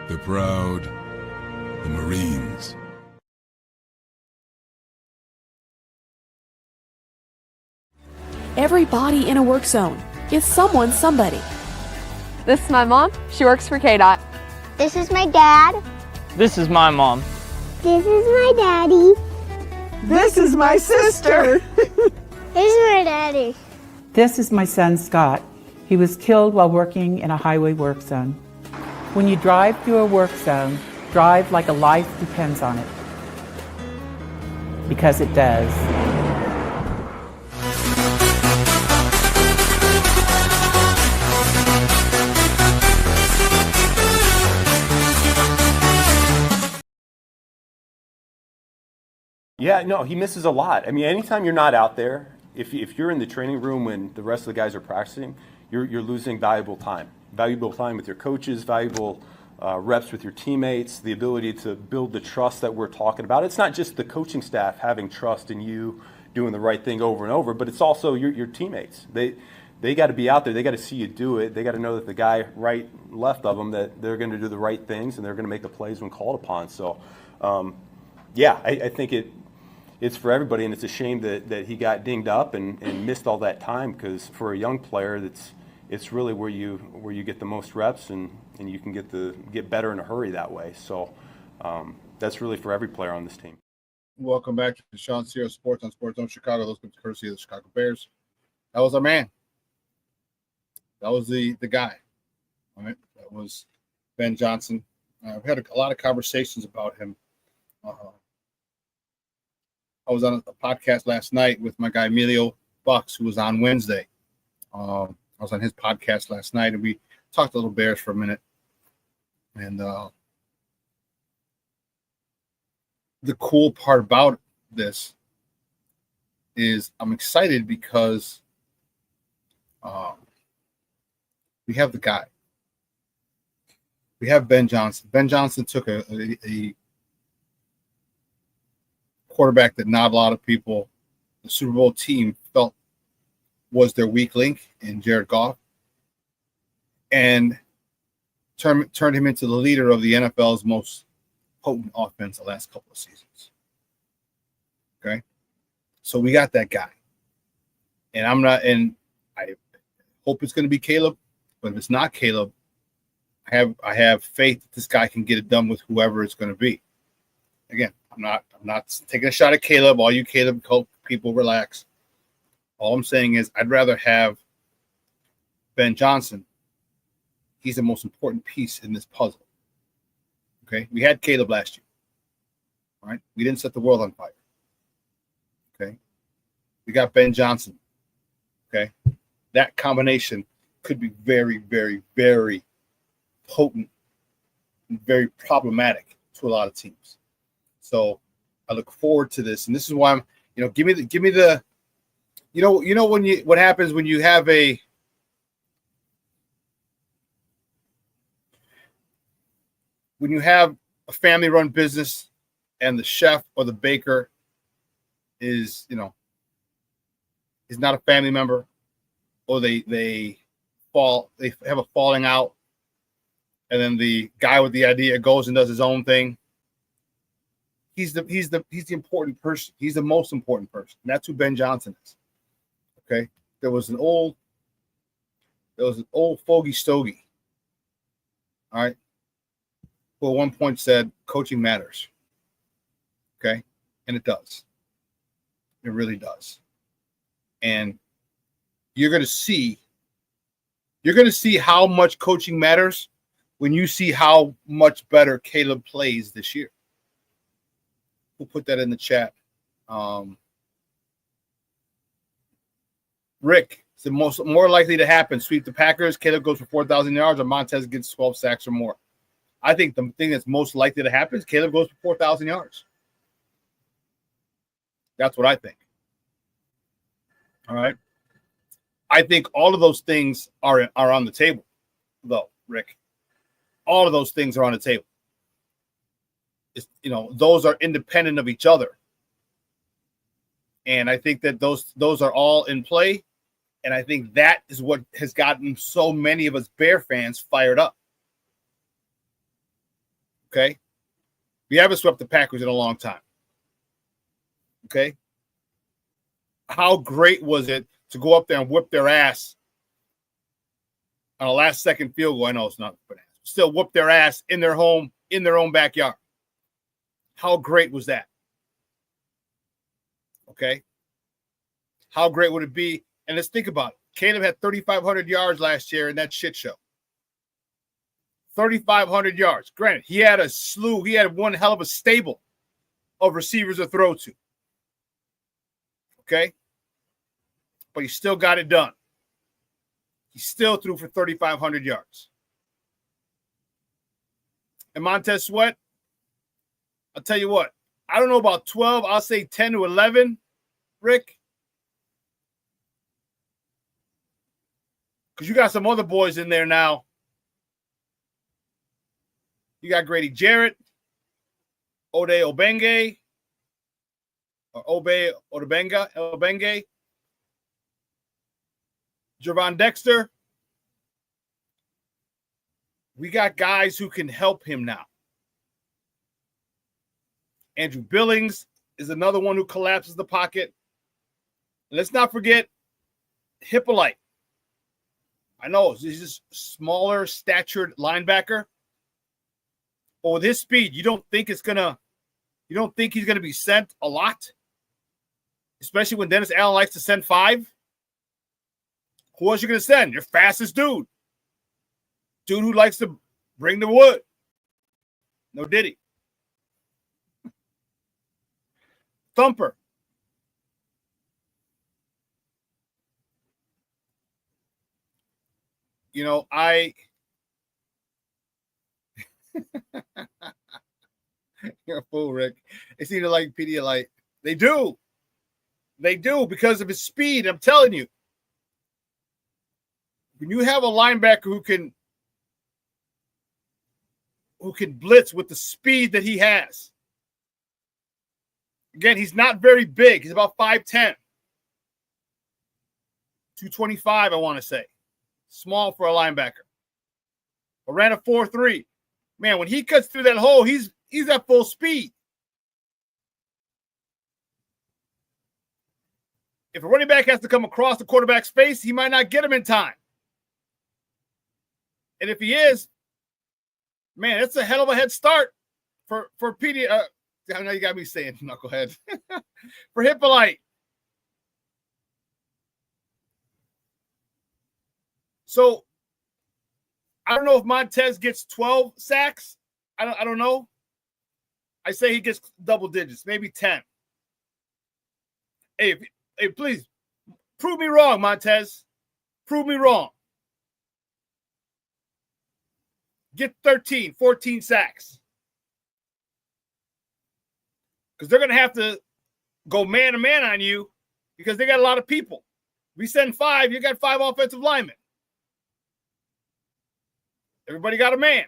the proud, the Marines. Everybody in a work zone is someone's somebody. This is my mom. She works for KDOT. This is my dad. This is my mom. This is my daddy. This is my sister. This is my daddy. This is my son, Scott. He was killed while working in a highway work zone. When you drive through a work zone, drive like a life depends on it. Because it does. Yeah, no, he misses a lot. I mean, anytime you're not out there, if you're in the training room when the rest of the guys are practicing, you're losing valuable time with your coaches, valuable reps with your teammates, the ability to build the trust that we're talking about. It's not just the coaching staff having trust in you doing the right thing over and over, but it's also your teammates. They got to be out there. They got to see you do it. They got to know that the guy right, left of them, that they're going to do the right things and they're going to make the plays when called upon. So, yeah, I think it's for everybody, and it's a shame that he got dinged up and missed all that time, because for a young player, it's really where you get the most reps and you can get better in a hurry that way. So that's really for every player on this team. Welcome back to ShawnSierraSports on Sports Zone Chicago. Those comes courtesy of the Chicago Bears. That was our man. That was the guy. All right, that was Ben Johnson. I've had a lot of conversations about him. I was on a podcast last night with my guy Emilio Bucks, who was on Wednesday. I was on his podcast last night, and we talked a little Bears for a minute. And the cool part about this is I'm excited because we have the guy. We have Ben Johnson. Ben Johnson took a quarterback that not a lot of people, the Super Bowl team, felt was their weak link in Jared Goff, and turned him into the leader of the NFL's most potent offense the last couple of seasons. Okay, so we got that guy, and I hope it's going to be Caleb, but if it's not Caleb, I have faith that this guy can get it done with whoever it's going to be. Again, I'm not taking a shot at Caleb. All you Caleb people, relax. All I'm saying is I'd rather have Ben Johnson. He's the most important piece in this puzzle. Okay, we had Caleb last year. All right, we didn't set the world on fire. Okay, we got Ben Johnson. Okay, that combination could be very, very, very potent and very problematic to a lot of teams. So I look forward to this, and this is why I'm, give me the, what happens when you have a family-run business, and the chef or the baker is not a family member, or they have a falling out, and then the guy with the idea goes and does his own thing. He's the important person. He's the most important person. And that's who Ben Johnson is. Okay. There was an old fogey stogie. All right. Who at one point said coaching matters. Okay. And it does. It really does. And you're going to see how much coaching matters when you see how much better Caleb plays this year. We'll put that in the chat. Rick, it's the more likely to happen. Sweep the Packers, Caleb goes for 4,000 yards, or Montez gets 12 sacks or more. I think the thing that's most likely to happen is Caleb goes for 4,000 yards. That's what I think. All right. I think all of those things are on the table, though, Rick. All of those things are on the table. Those are independent of each other. And I think that those are all in play. And I think that is what has gotten so many of us Bear fans fired up. Okay? We haven't swept the Packers in a long time. Okay? How great was it to go up there and whip their ass on a last-second field goal? I know it's not, but still whoop their ass in their home, in their own backyard. How great was that? Okay. How great would it be? And let's think about it. Caleb had 3,500 yards last year in that shit show. 3,500 yards. Granted, he had a slew. He had one hell of a stable of receivers to throw to. Okay. But he still got it done. He still threw for 3,500 yards. And Montez Sweat, I'll tell you what, I don't know about 12. I'll say 10 to 11, Rick. Because you got some other boys in there now. You got Grady Jarrett, Ode Obenge, or Obe Obenge, Gervon Dexter. We got guys who can help him now. Andrew Billings is another one who collapses the pocket. And let's not forget Hippolyte. I know he's just smaller statured linebacker. But with his speed, you don't think he's gonna be sent a lot? Especially when Dennis Allen likes to send 5. Who else you gonna send? Your fastest dude. Dude who likes to bring the wood. No Diddy. Thumper. You know, you're a fool, Rick. They seem to like Pedialyte. They do. They do because of his speed. I'm telling you. When you have a linebacker who can blitz with the speed that he has. Again, he's not very big. He's about 5'10". 225, I want to say. Small for a linebacker. But ran a 4.3. Man, when he cuts through that hole, he's at full speed. If a running back has to come across the quarterback's face, he might not get him in time. And if he is, man, that's a hell of a head start for PD. I know you got me saying knucklehead. For Hippolyte. So I don't know if Montez gets 12 sacks. I don't know. I say he gets double digits, maybe 10. Hey, please prove me wrong, Montez. Prove me wrong. Get 13, 14 sacks. Because they're going to have to go man-to-man on you because they got a lot of people. We send 5, you got 5 offensive linemen. Everybody got a man.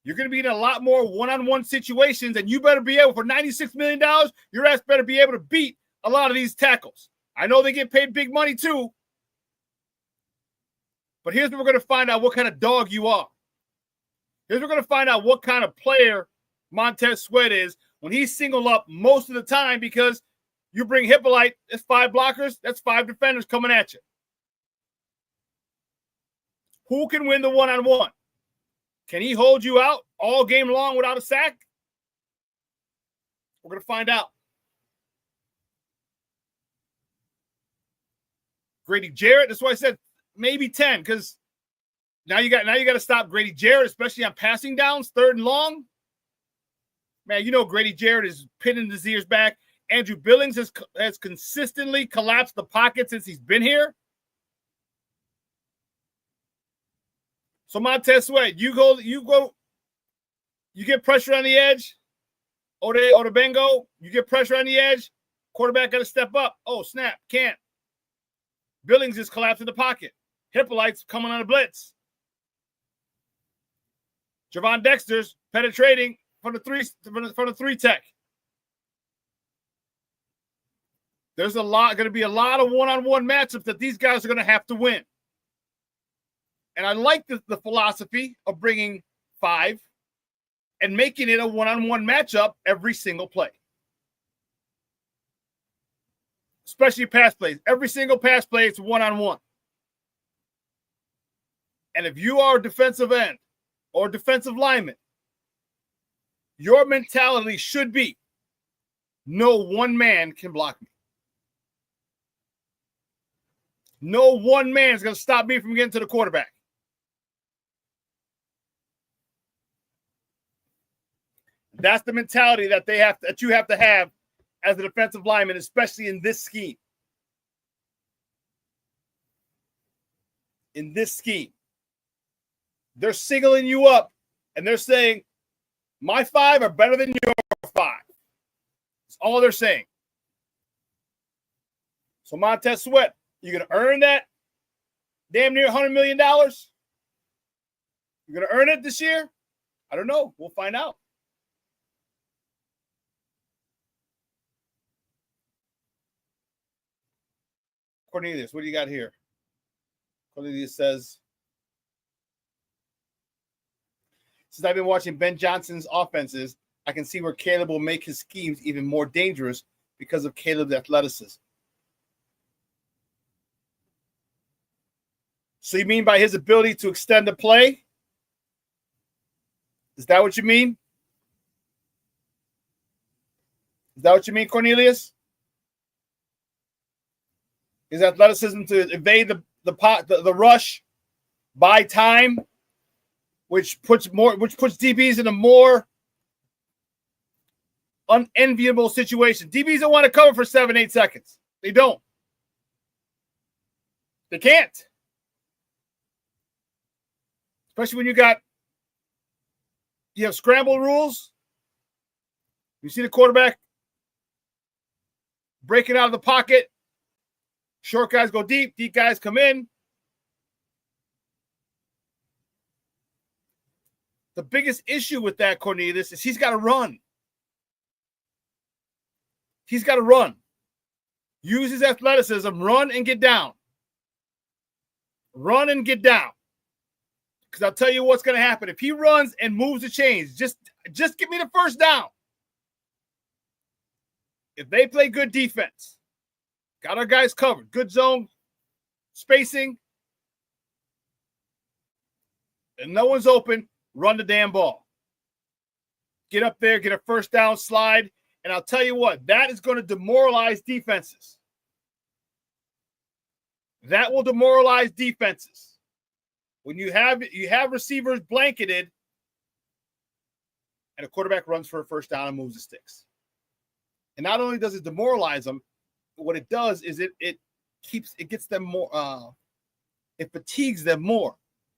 You're going to be in a lot more one-on-one situations, and you better be able, for $96 million, your ass better be able to beat a lot of these tackles. I know they get paid big money too, but here's where we're going to find out what kind of dog you are. Here's where we're going to find out what kind of player Montez Sweat is when he's singled up most of the time, because you bring Hippolyte, that's 5 blockers, that's 5 defenders coming at you. Who can win the one-on-one? Can he hold you out all game long without a sack? We're going to find out. Grady Jarrett, that's why I said maybe 10, because now you got to stop Grady Jarrett, especially on passing downs, 3rd and long. Man, you know Grady Jarrett is pinning his ears back. Andrew Billings has consistently collapsed the pocket since he's been here. So Montez Sweat, you get pressure on the edge. Odebengo, you get pressure on the edge. Quarterback got to step up. Oh, snap, can't. Billings just collapsed in the pocket. Hippolyte's coming on a blitz. Gervon Dexter's penetrating from the 3 tech. There's going to be a lot of one-on-one matchups that these guys are going to have to win. And I like the philosophy of bringing 5 and making it a one-on-one matchup every single play. Especially pass plays. Every single pass play, it's one-on-one. And if you are a defensive end or defensive lineman, your mentality should be, no one man can block me. No one man is going to stop me from getting to the quarterback. That's the mentality that you have to have as a defensive lineman, especially in this scheme. In this scheme, they're singling you up and they're saying, my 5 are better than your 5. That's all they're saying. So Montez Sweat, you going to earn that damn near $100 million? You're going to earn it this year? I don't know. We'll find out. Cornelius, what do you got here? Cornelius says, since I've been watching Ben Johnson's offenses, I can see where Caleb will make his schemes even more dangerous because of Caleb's athleticism. So you mean by his ability to extend the play? Is that what you mean? Is that what you mean, Cornelius? His athleticism to evade the rush, buy time, which puts DBs in a more unenviable situation. DBs don't want to cover for 7-8 seconds. They don't. They can't. Especially when you have scramble rules. You see the quarterback breaking out of the pocket. Short guys go deep. Deep guys come in. The biggest issue with that, Cornelius, is he's got to run. He's got to run. Use his athleticism. Run and get down. Run and get down. Because I'll tell you what's going to happen. If he runs and moves the chains, just get me the first down. If they play good defense, got our guys covered, good zone spacing, and no one's open, run the damn ball. Get up there, get a first down slide, and I'll tell you what, that is going to demoralize defenses. That will demoralize defenses. When you have receivers blanketed and a quarterback runs for a first down and moves the sticks. And not only does it demoralize them, what it does is it gets them more, it fatigues them more.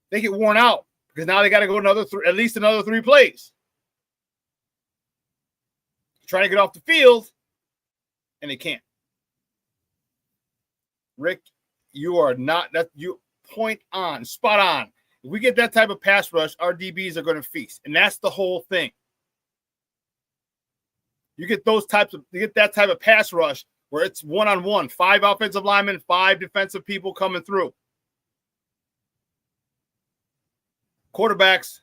They get worn out because now they got to go at least another 3 plays. Trying to get off the field, and they can't. Rick, you are not that you point on, spot on. If we get that type of pass rush, our DBs are going to feast, and that's the whole thing. You get that type of pass rush where it's one-on-one, 5 offensive linemen, 5 defensive people coming through. Quarterbacks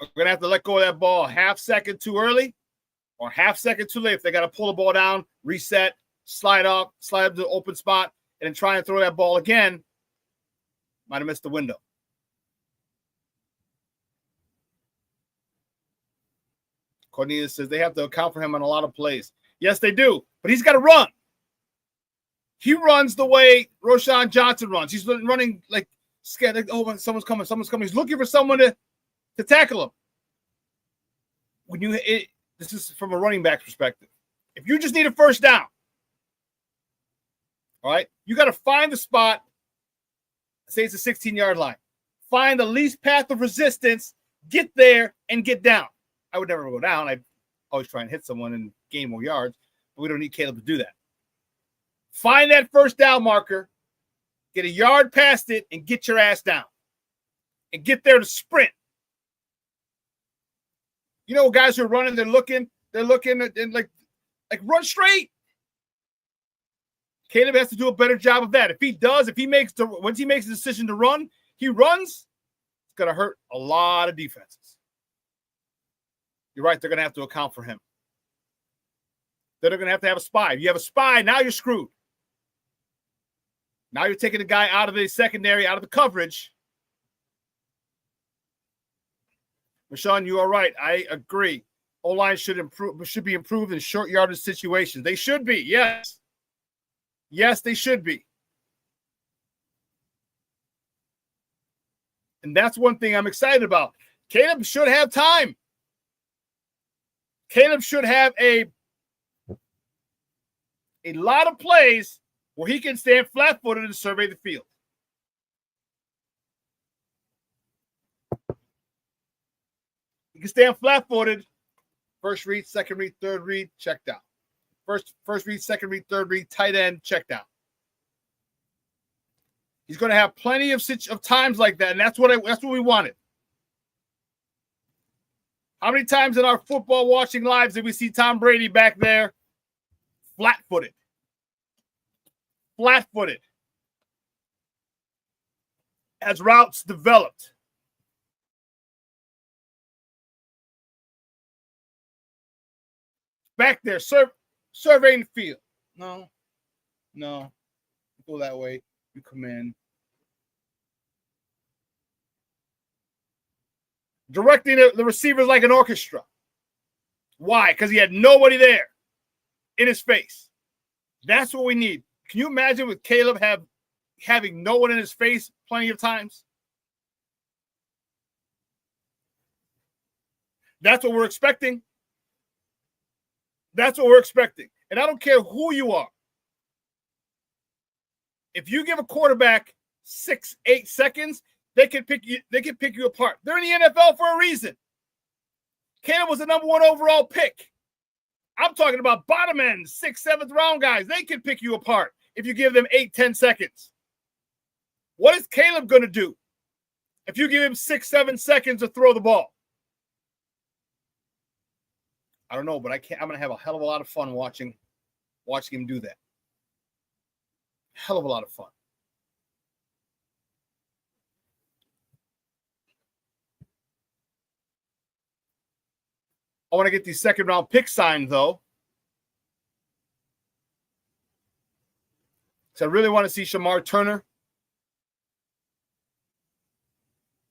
are going to have to let go of that ball a half second too early or half second too late if they got to pull the ball down, reset, slide up to the open spot, and then try and throw that ball again. Might have missed the window. Cornelius says they have to account for him on a lot of plays. Yes, they do, but he's got to run. He runs the way Roschon Johnson runs. He's running like scared. Like, oh, someone's coming. He's looking for someone to tackle him. This is from a running back perspective. If you just need a first down, all right, you got to find the spot. Say it's a 16-yard line. Find the least path of resistance, get there, and get down. I would never go down. I'd always try and hit someone and gain more yards, but we don't need Caleb to do that. Find that first down marker, get a yard past it, and get your ass down. And get there to sprint. You know, guys who are running, they're looking and like run straight. Caleb has to do a better job of that. Once he makes the decision to run, he runs, it's going to hurt a lot of defenses. You're right, they're going to have to account for him. They're going to have a spy. If you have a spy, now you're screwed. Now you're taking the guy out of the secondary, out of the coverage. Shawn, you are right. I agree. O-line should be improved in short yardage situations. They should be, yes. Yes, they should be. And that's one thing I'm excited about. Caleb should have time. Caleb should have a lot of plays where he can stand flat-footed and survey the field. He can stand flat-footed, first read, second read, third read, checked out. First read, second read, third read, tight end, check down. He's going to have plenty of times like that, and that's what we wanted. How many times in our football watching lives did we see Tom Brady back there flat-footed? Flat-footed. As routes developed. Back there, surveying the field. No. Go that way. You come in. Directing the receivers like an orchestra. Why? Because he had nobody there in his face. That's what we need. Can you imagine with Caleb having no one in his face plenty of times? That's what we're expecting. That's what we're expecting. And I don't care who you are. If you give a quarterback 6-8 seconds, they can pick you apart. They're in the NFL for a reason. Caleb was the number 1 overall pick. I'm talking about bottom end, 6th, 7th round guys. They can pick you apart if you give them 8-10 seconds. What is Caleb going to do if you give him 6-7 seconds to throw the ball? I don't know, but I'm going to have a hell of a lot of fun watching him do that. Hell of a lot of fun. I want to get these second round picks signed, though. So I really want to see Shamar Turner.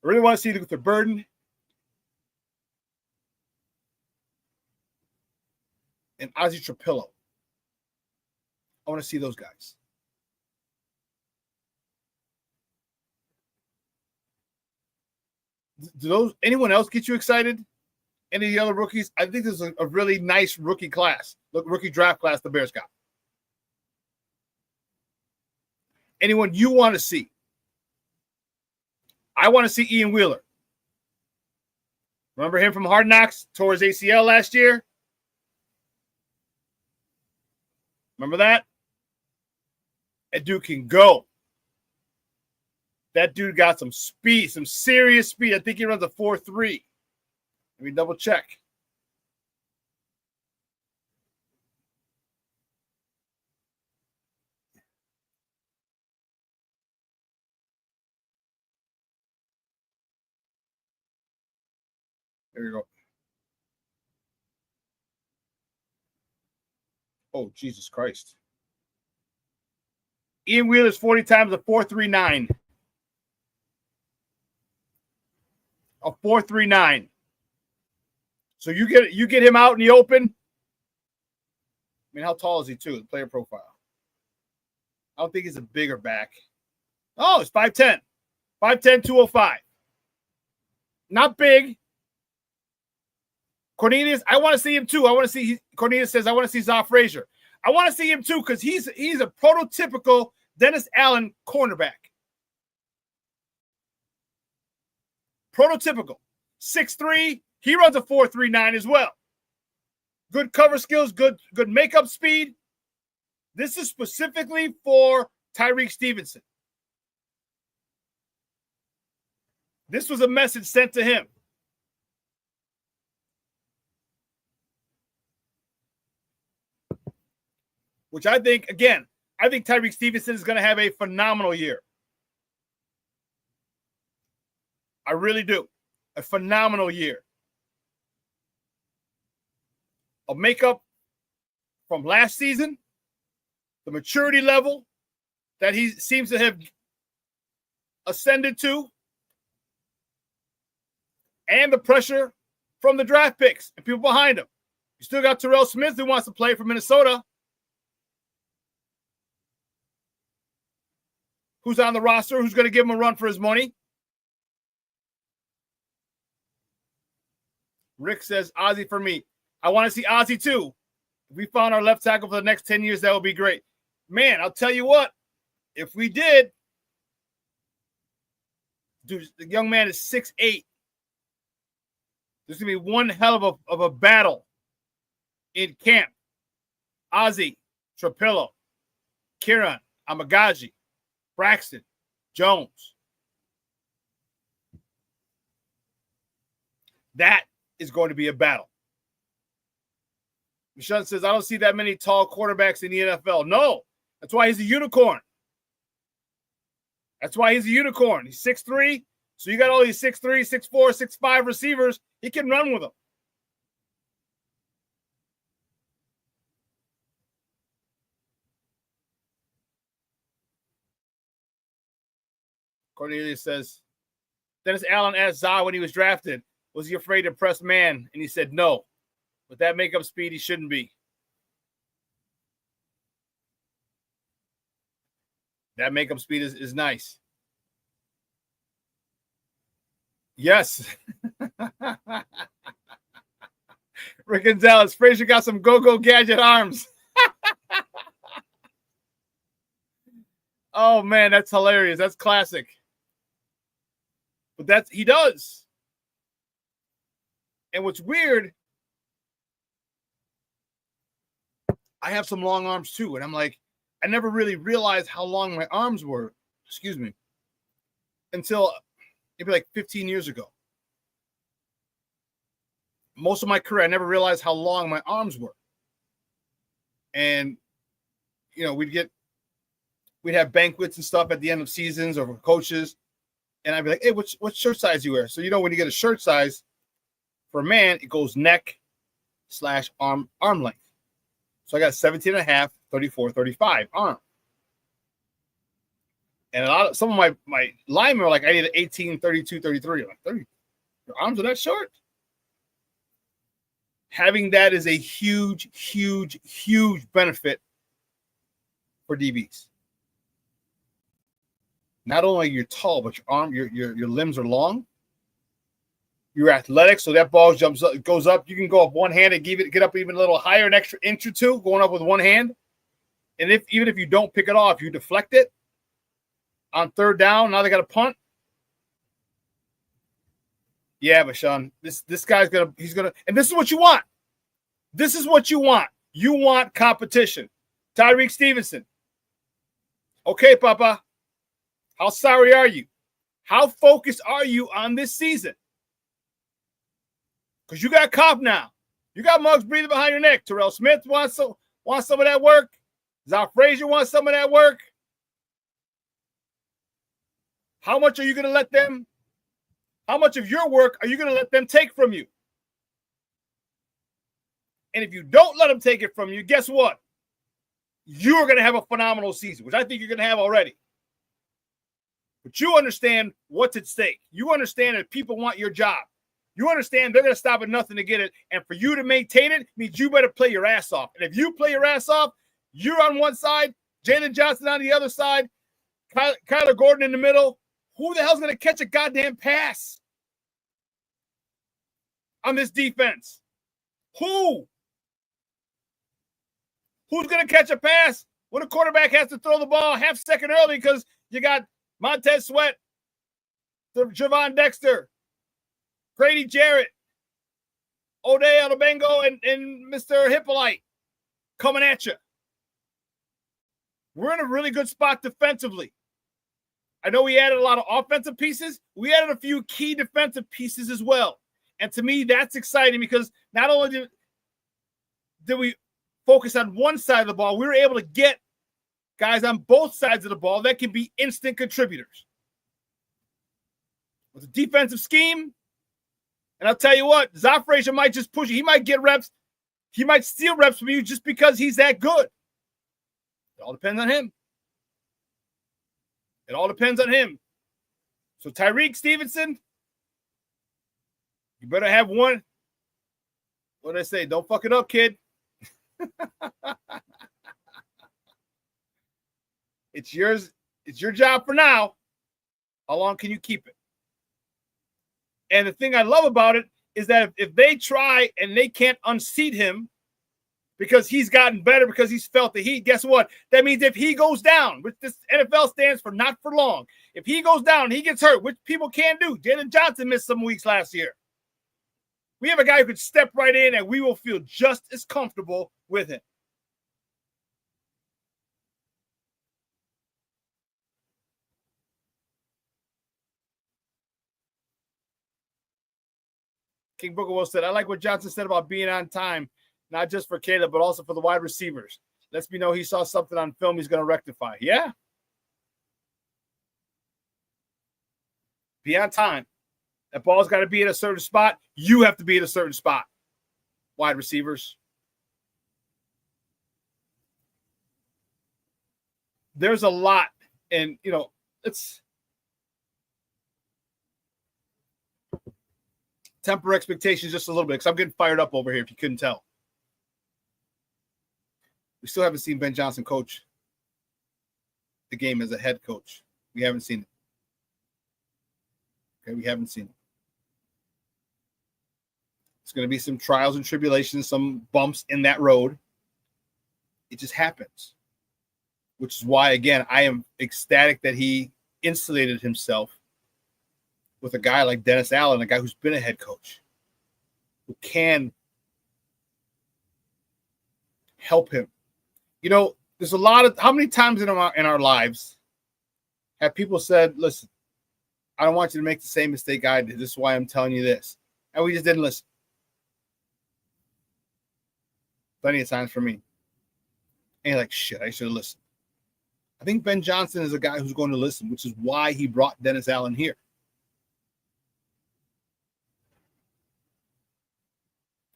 I really want to see Luther Burden. And Ozzie Trapillo. I want to see those guys. Do anyone else get you excited? Any of the other rookies? I think this is a really nice rookie class. Look, rookie draft class the Bears got. Anyone you want to see? I want to see Ian Wheeler. Remember him from Hard Knocks? Tore his ACL last year. Remember that? That dude can go. That dude got some speed, some serious speed. I think he runs a 4.3. Let me double check. There we go. Oh, Jesus Christ. Ian Wheeler's 40 times a 4.39. A 4.39. So you get him out in the open. I mean, how tall is he too? The player profile. I don't think he's a bigger back. Oh, it's 5'10". 5'10", 205. Not big. Cornelius, I want to see him too. Cornelius says, I want to see Za Frazier. I want to see him too because he's a prototypical Dennis Allen cornerback. Prototypical. 6'3". He runs a 4.39 as well. Good cover skills, good makeup speed. This is specifically for Tyreek Stevenson. This was a message sent to him. Which I think Tyreek Stevenson is going to have a phenomenal year. I really do. A phenomenal year. A makeup from last season, the maturity level that he seems to have ascended to, and the pressure from the draft picks and people behind him. You still got Terrell Smith who wants to play for Minnesota, who's on the roster, who's going to give him a run for his money. Rick says, Ozzie for me. I want to see Ozzie too. If we found our left tackle for the next 10 years, that would be great. Man, I'll tell you what. If we did, dude, the young man is 6'8". There's going to be one hell of a battle in camp. Ozzy, Trapillo, Kieran, Amagaji, Braxton, Jones. That is going to be a battle. Michelle says, I don't see that many tall quarterbacks in the NFL. No, that's why he's a unicorn. That's why he's a unicorn. He's 6'3", so you got all these 6'3", 6'4", 6'5" receivers. He can run with them. Cornelius says, Dennis Allen asked Zah when he was drafted, was he afraid to press man? And he said no. With that makeup speed, he shouldn't be. That makeup speed is nice. Yes. Rick Gonzalez, Frazier got some go-go gadget arms. Oh, man, that's hilarious. That's classic. But he does. And what's weird, I have some long arms too. And I'm like, I never really realized how long my arms were, until maybe like 15 years ago. Most of my career, I never realized how long my arms were. And, you know, we'd have banquets and stuff at the end of seasons or coaches. And I'd be like, hey, what shirt size you wear? So, you know, when you get a shirt size for a man, it goes neck / arm length. So I got 17.5, 34, 35 arm. And some of my linemen are like, I need an 18, 32, 33. I'm like, 30, your arms are that short? Having that is a huge, huge, huge benefit for DBs. Not only you're tall, but your limbs are long. You're athletic, so that ball goes up. You can go up one hand and get up even a little higher, an extra inch or two, going up with one hand. And even if you don't pick it off, you deflect it on third down. Now they got a punt. Yeah, but Shawn, this guy's he's gonna, and this is what you want. This is what you want. You want competition. Tyreek Stevenson. Okay, Papa. How sorry are you? How focused are you on this season? Because you got Cobb now. You got mugs breathing behind your neck. Terrell Smith wants some of that work. Zal Frazier wants some of that work. How much are you going to let them? How much of your work are you going to let them take from you? And if you don't let them take it from you, guess what? You're going to have a phenomenal season, which I think you're going to have already. But you understand what's at stake. You understand that people want your job. You understand they're going to stop at nothing to get it. And for you to maintain it means you better play your ass off. And if you play your ass off, you're on one side, Jalen Johnson on the other side, Kyler Gordon in the middle. Who the hell's going to catch a goddamn pass on this defense? Who's going to catch a pass when a quarterback has to throw the ball half second early because you got Montez Sweat, Gervon Dexter, Grady Jarrett, Ode Odobengo, and Mr. Hippolyte coming at you. We're in a really good spot defensively. I know we added a lot of offensive pieces. We added a few key defensive pieces as well. And to me, that's exciting because not only did we focus on one side of the ball, we were able to get guys on both sides of the ball that can be instant contributors. With a defensive scheme, and I'll tell you what, Zal Frazier might just push you. He might get reps. He might steal reps from you just because he's that good. It all depends on him. It all depends on him. So Tyreek Stevenson, you better have one. What did I say? Don't fuck it up, kid. It's yours. It's your job for now. How long can you keep it? And the thing I love about it is that if they try and they can't unseat him because he's gotten better, because he's felt the heat, guess what? That means if he goes down, which this NFL stands for not for long, if he goes down and he gets hurt, which people can't do. Jalen Johnson missed some weeks last year. We have a guy who could step right in and we will feel just as comfortable with him. King Booker Will said, I like what Johnson said about being on time, not just for Caleb, but also for the wide receivers. Lets me know he saw something on film he's going to rectify. Yeah. Be on time. That ball's got to be at a certain spot. You have to be at a certain spot. Wide receivers. There's a lot. And, you know, it's temper expectations just a little bit because I'm getting fired up over here if you couldn't tell. We still haven't seen Ben Johnson coach the game as a head coach. We haven't seen it. Okay, we haven't seen it. It's going to be some trials and tribulations, some bumps in that road. It just happens, which is why, again, I am ecstatic that he insulated himself with a guy like Dennis Allen, a guy who's been a head coach, who can help him. You know, there's a lot of, how many times in our lives have people said, listen, I don't want you to make the same mistake I did. This is why I'm telling you this. And we just didn't listen. Plenty of times for me. And you're like, shit, I should have listened. I think Ben Johnson is a guy who's going to listen, which is why he brought Dennis Allen here.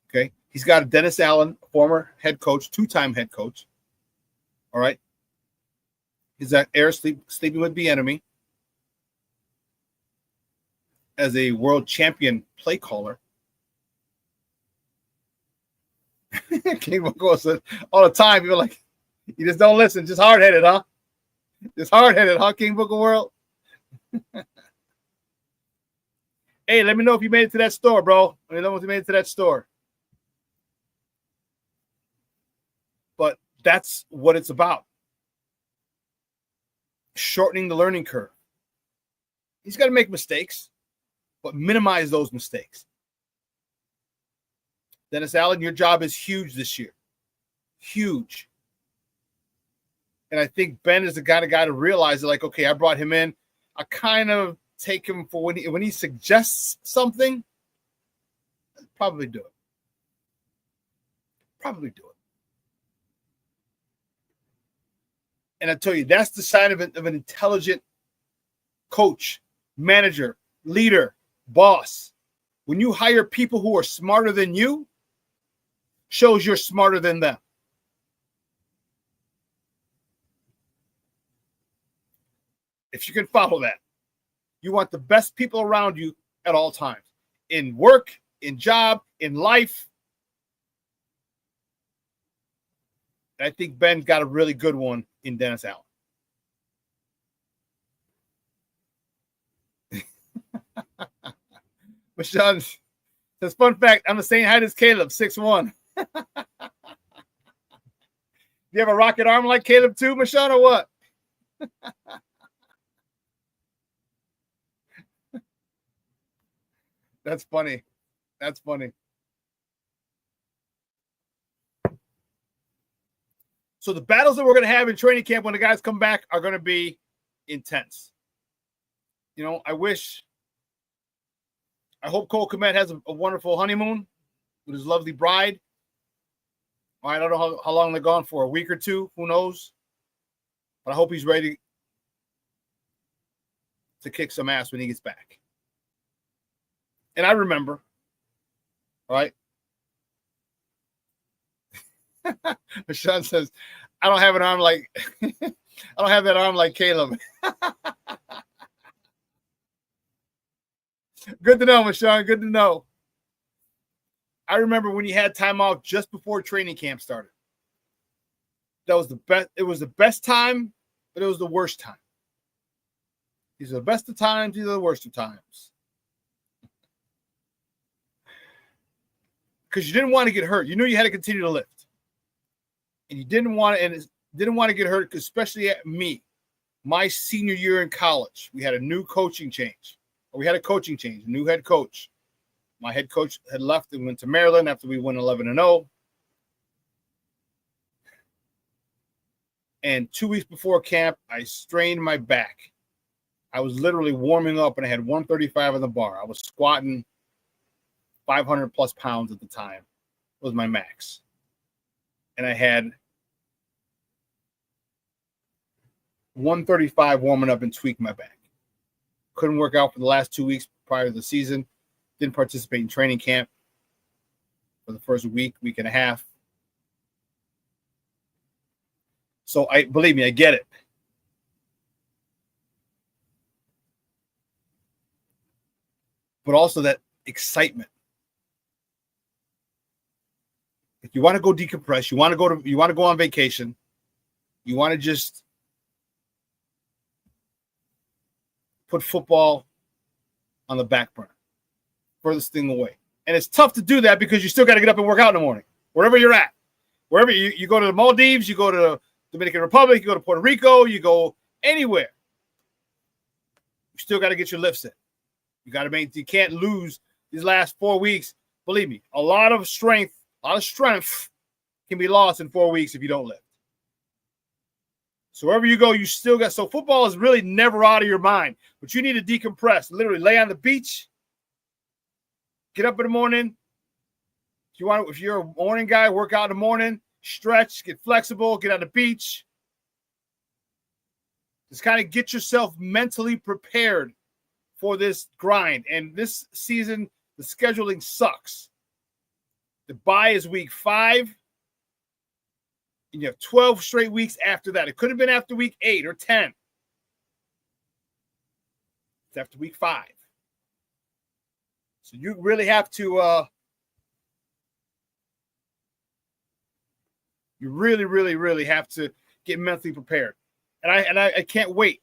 Okay. He's got Dennis Allen, former head coach, two-time head coach. All right. He's at Air Sleeping with the Enemy as a world champion play caller. King Booker said all the time, people like, you just don't listen. Just hard-headed, huh? Just hard-headed, huh, King Booker World? Hey, let me know if you made it to that store, bro. Let me know if you made it to that store. But that's what it's about. Shortening the learning curve. He's got to make mistakes, but minimize those mistakes. Dennis Allen, your job is huge this year. Huge. And I think Ben is the kind of guy to realize that, like, okay, I brought him in. I kind of take him for when he suggests something, I'd probably do it. Probably do it. And I tell you, that's the sign of an intelligent coach, manager, leader, boss. When you hire people who are smarter than you, shows you're smarter than them. If you can follow that, you want the best people around you at all times, in work, in job, in life. And I think Ben got a really good one in Dennis Allen. But Shawn says, fun fact, I'm the same height as Caleb, 6'1". Do you have a rocket arm like Caleb too, Michonne, or what? That's funny. That's funny. So the battles that we're going to have in training camp when the guys come back are going to be intense. You know, I hope Cole Kmet has a wonderful honeymoon with his lovely bride. I don't know how long they're gone for, a week or two, who knows? But I hope he's ready to kick some ass when he gets back. And I remember, all right? Shawn says, I don't have an arm like I don't have that arm like Caleb. Good to know, Shawn. Good to know. I remember when you had time off just before training camp started. That was the best. It was the best time, but it was the worst time. These are the best of times. These are the worst of times. Because you didn't want to get hurt. You knew you had to continue to lift. And you didn't want to get hurt, especially at me. My senior year in college, we had a new coaching change. We had a coaching change, a new head coach. My head coach had left and went to Maryland after we went 11-0. And 2 weeks before camp, I strained my back. I was literally warming up, and I had 135 on the bar. I was squatting 500 plus pounds at the time was my max. And I had 135 warming up and tweak my back. Couldn't work out for the last 2 weeks prior to the season. Didn't participate in training camp for the first week and a half. So believe me, I get it. But also that excitement. If you want to go decompress, you want to go on vacation, you want to just put football on the back burner, furthest thing away. And it's tough to do that because you still got to get up and work out in the morning, wherever you're at. Wherever you go to the Maldives, you go to the Dominican Republic, you go to Puerto Rico, you go anywhere. You still got to get your lifts in. You can't lose these last 4 weeks. Believe me, a lot of strength can be lost in 4 weeks if you don't lift. So wherever you go, you still got. So football is really never out of your mind, but you need to decompress. Literally lay on the beach, get up in the morning. If you're a morning guy, work out in the morning, stretch, get flexible, get on the beach. Just kind of get yourself mentally prepared for this grind. And this season, the scheduling sucks. The bye is week 5. And you have 12 straight weeks after that. It could have been after week 8 or 10. It's after week 5. So you really have to you really, really, really have to get mentally prepared. And I can't wait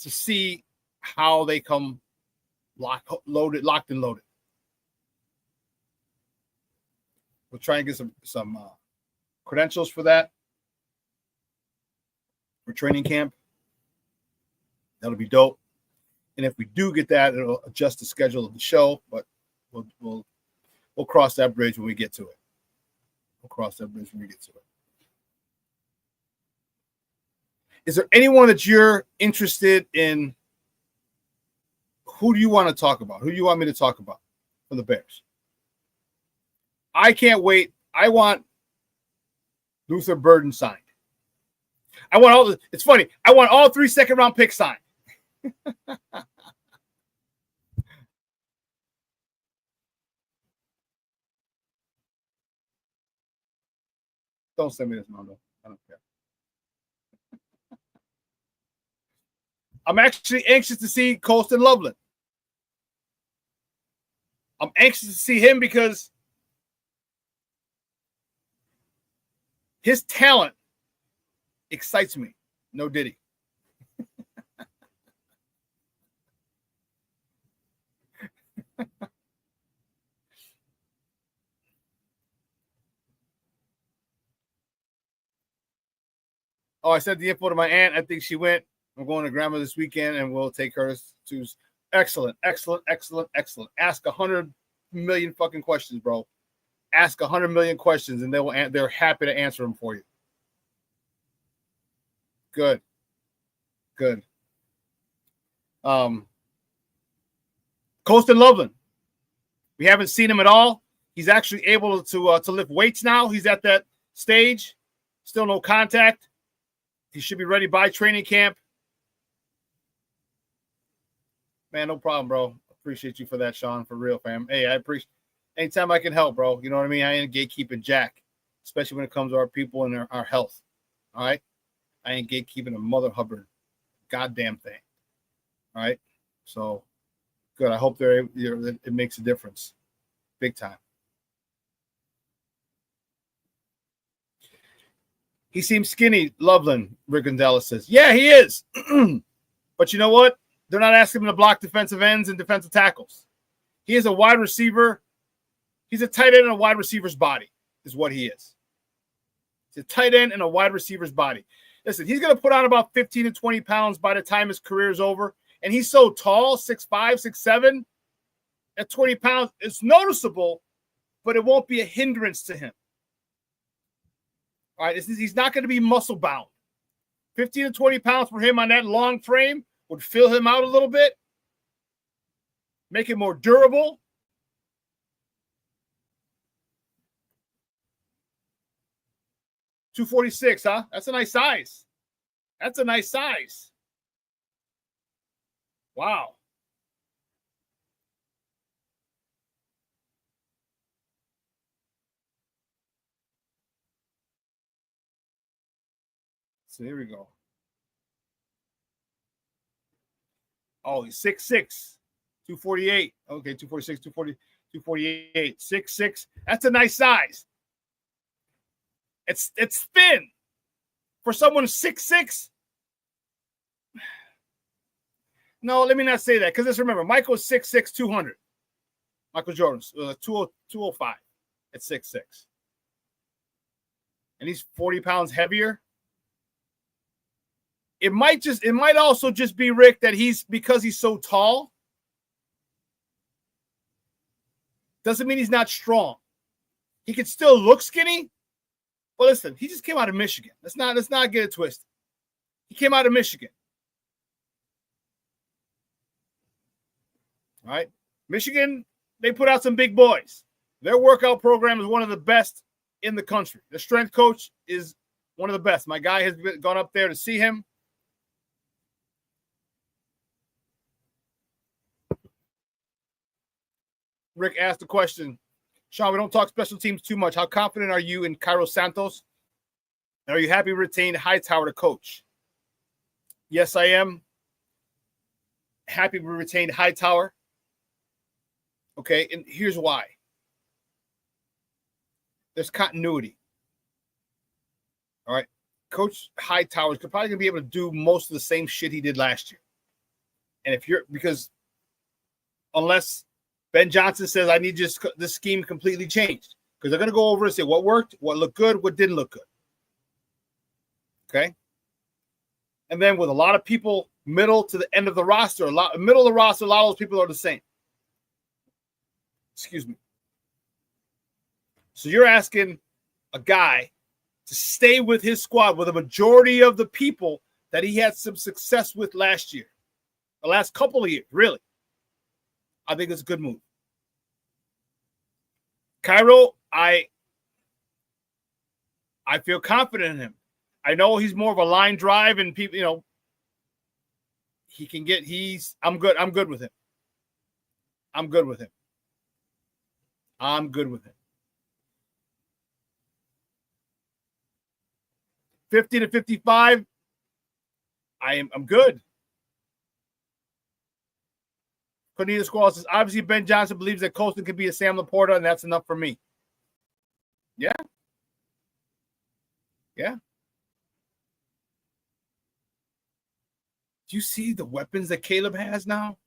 to see how they come locked and loaded. We'll try and get some credentials for that for training camp. That'll be dope. And if we do get that, it'll adjust the schedule of the show. But we'll cross that bridge when we get to it. Is there anyone that you're interested in? Who do you want to talk about? Who do you want me to talk about for the Bears? I can't wait. I want Luther Burden signed. It's funny. I want all 3 second-round picks signed. Don't send me this, Mondo. I don't care. I'm actually anxious to see Colston Loveland. I'm anxious to see him because his talent excites me. No Diddy. Oh, I sent the info to my aunt. I think she went. I'm going to grandma this weekend, and we'll take her to. Excellent. Ask 100 million fucking questions, bro. Ask 100 million questions, and they're happy to answer them for you. Good. Colston Loveland. We haven't seen him at all. He's actually able to lift weights now. He's at that stage. Still no contact. He should be ready by training camp. Man, no problem, bro. Appreciate you for that, Shawn. For real, fam. Hey, I appreciate anytime I can help, bro. You know what I mean? I ain't gatekeeping Jack, especially when it comes to our people and our health. All right? I ain't gatekeeping a Mother Hubbard goddamn thing. All right? So, good. I hope it makes a difference. Big time. He seems skinny, Loveland, Rick Gonzalez says. Yeah, he is. But you know what? They're not asking him to block defensive ends and defensive tackles. He is a wide receiver. He's a tight end in a wide receiver's body, is what he is. He's a tight end in a wide receiver's body. Listen, he's going to put on about 15 to 20 pounds by the time his career is over. And he's so tall, 6'5", 6'7". At 20 pounds, it's noticeable, but it won't be a hindrance to him. All right, he's not going to be muscle bound. 15 to 20 pounds for him on that long frame would fill him out a little bit, make it more durable. 246, huh? That's a nice size. That's a nice size. Wow. So here we go. Oh, he's 6'6", 248. Okay, 246, 240, 248, 6'6". That's a nice size. It's thin for someone 6'6". No, let me not say that, because let's remember, Michael's 6'6", 200. Michael Jordan's 205 at 6'6". And he's 40 pounds heavier. It might also just be, Rick, that because he's so tall, doesn't mean he's not strong. He can still look skinny. But listen, he just came out of Michigan. Let's not get it twisted. He came out of Michigan. All right. Michigan, they put out some big boys. Their workout program is one of the best in the country. The strength coach is one of the best. My guy has gone up there to see him. Rick asked the question, Shawn, we don't talk special teams too much. How confident are you in Cairo Santos? And are you happy to retain Hightower to coach? Yes, I am happy we retained Hightower. Okay, and here's why. There's continuity. All right. Coach Hightower is probably going to be able to do most of the same shit he did last year. And because unless Ben Johnson says, I need this scheme completely changed, because they're going to go over and say what worked, what looked good, what didn't look good. Okay. And then with a lot of people middle to the end of the roster, middle of the roster, a lot of those people are the same. Excuse me. So you're asking a guy to stay with his squad with a majority of the people that he had some success with last year, the last couple of years, really. I think it's a good move. Cairo, I feel confident in him. I know he's more of a line drive, and people, he can get. I'm good. I'm good with him. I'm good with him. I'm good with him. 50 to 55. I'm good. Cornelius Squall says, obviously Ben Johnson believes that Colston could be a Sam Laporta, and that's enough for me. Yeah. Yeah. Do you see the weapons that Caleb has now?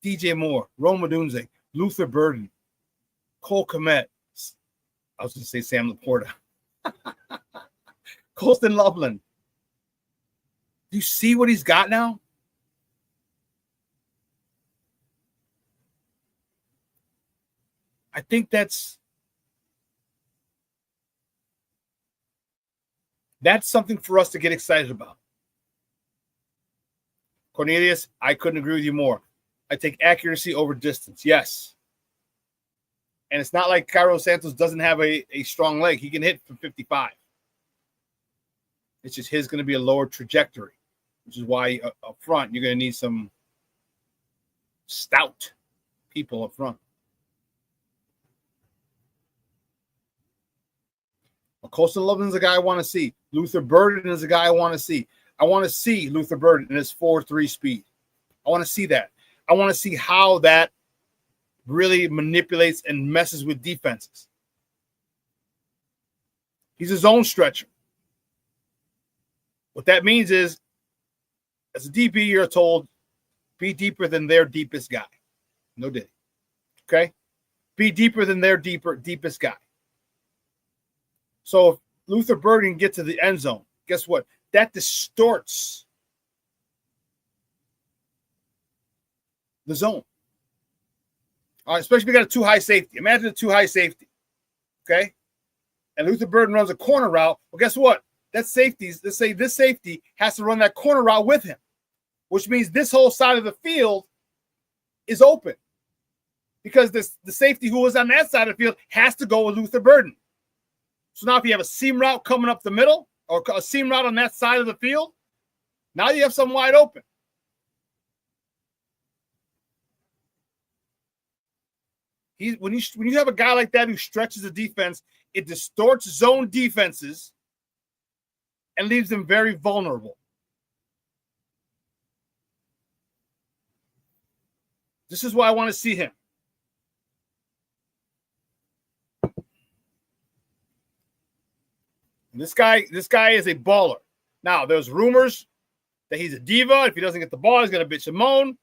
DJ Moore, Rome Odunze, Luther Burden, Cole Kmet. I was going to say Sam Laporta. Colston Loveland. Do you see what he's got now? I think that's something for us to get excited about. Cornelius, I couldn't agree with you more. I take accuracy over distance. Yes. And it's not like Cairo Santos doesn't have a strong leg. He can hit from 55. It's just his going to be a lower trajectory, which is why up front you're going to need some stout people up front. Colston Loveland's a guy I want to see. Luther Burden is a guy I want to see. I want to see Luther Burden in his 4.3 speed. I want to see that. I want to see how that really manipulates and messes with defenses. He's his own stretcher. What that means is, as a DB, you're told, be deeper than their deepest guy. No diddy. Okay? Be deeper than their deepest guy. So if Luther Burden can get to the end zone, guess what? That distorts the zone. All right, especially if you got a too high safety. Imagine a too high safety. Okay? And Luther Burden runs a corner route. Well, guess what? Let's say this safety has to run that corner route with him, which means this whole side of the field is open, because the safety who was on that side of the field has to go with Luther Burden. So now if you have a seam route coming up the middle or a seam route on that side of the field, now you have something wide open. When you have a guy like that who stretches the defense, it distorts zone defenses and leaves them very vulnerable. This is why I want to see him. This guy is a baller. Now, there's rumors that he's a diva. If he doesn't get the ball, he's going to bitch and moan.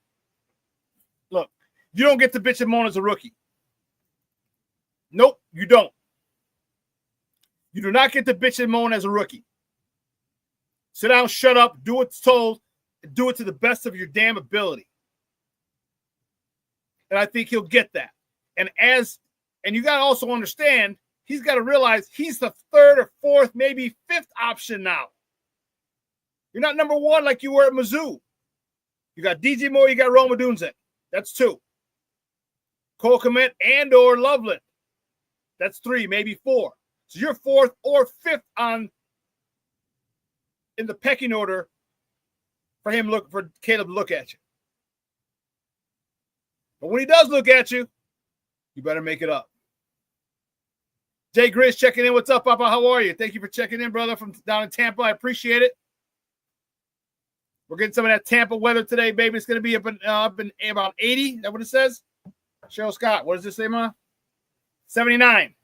Look, you don't get to bitch and moan as a rookie. Nope, you don't. You do not get to bitch and moan as a rookie. Sit down, shut up, do what's told, and do it to the best of your damn ability. And I think he'll get that. And you got to also understand, he's got to realize he's the third or fourth, maybe fifth option now. You're not number one like you were at Mizzou. You got DJ Moore, you got Rome Odunze. That's two. Cole Kmet and or Loveland. That's three, maybe four. So you're fourth or fifth in the pecking order for Caleb to look at you. But when he does look at you, you better make it up. Jay Grizz checking in. What's up, Papa? How are you? Thank you for checking in, brother, from down in Tampa. I appreciate it. We're getting some of that Tampa weather today, baby. It's going to be up in about 80. Is that what it says? Cheryl Scott, what does this say, Ma? 79.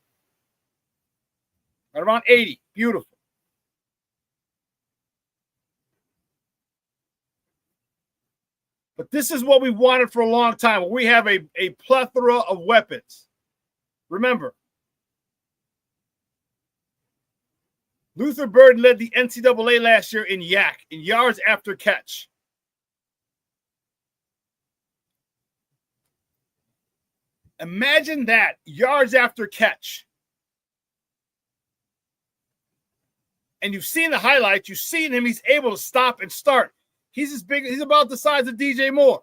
Right around 80. Beautiful. But this is what we wanted for a long time. We have a plethora of weapons. Remember, Luther Bird led the NCAA last year in YAC, in yards after catch. Imagine that, yards after catch. And you've seen the highlights. You've seen him. He's able to stop and start. He's as big. He's about the size of DJ Moore.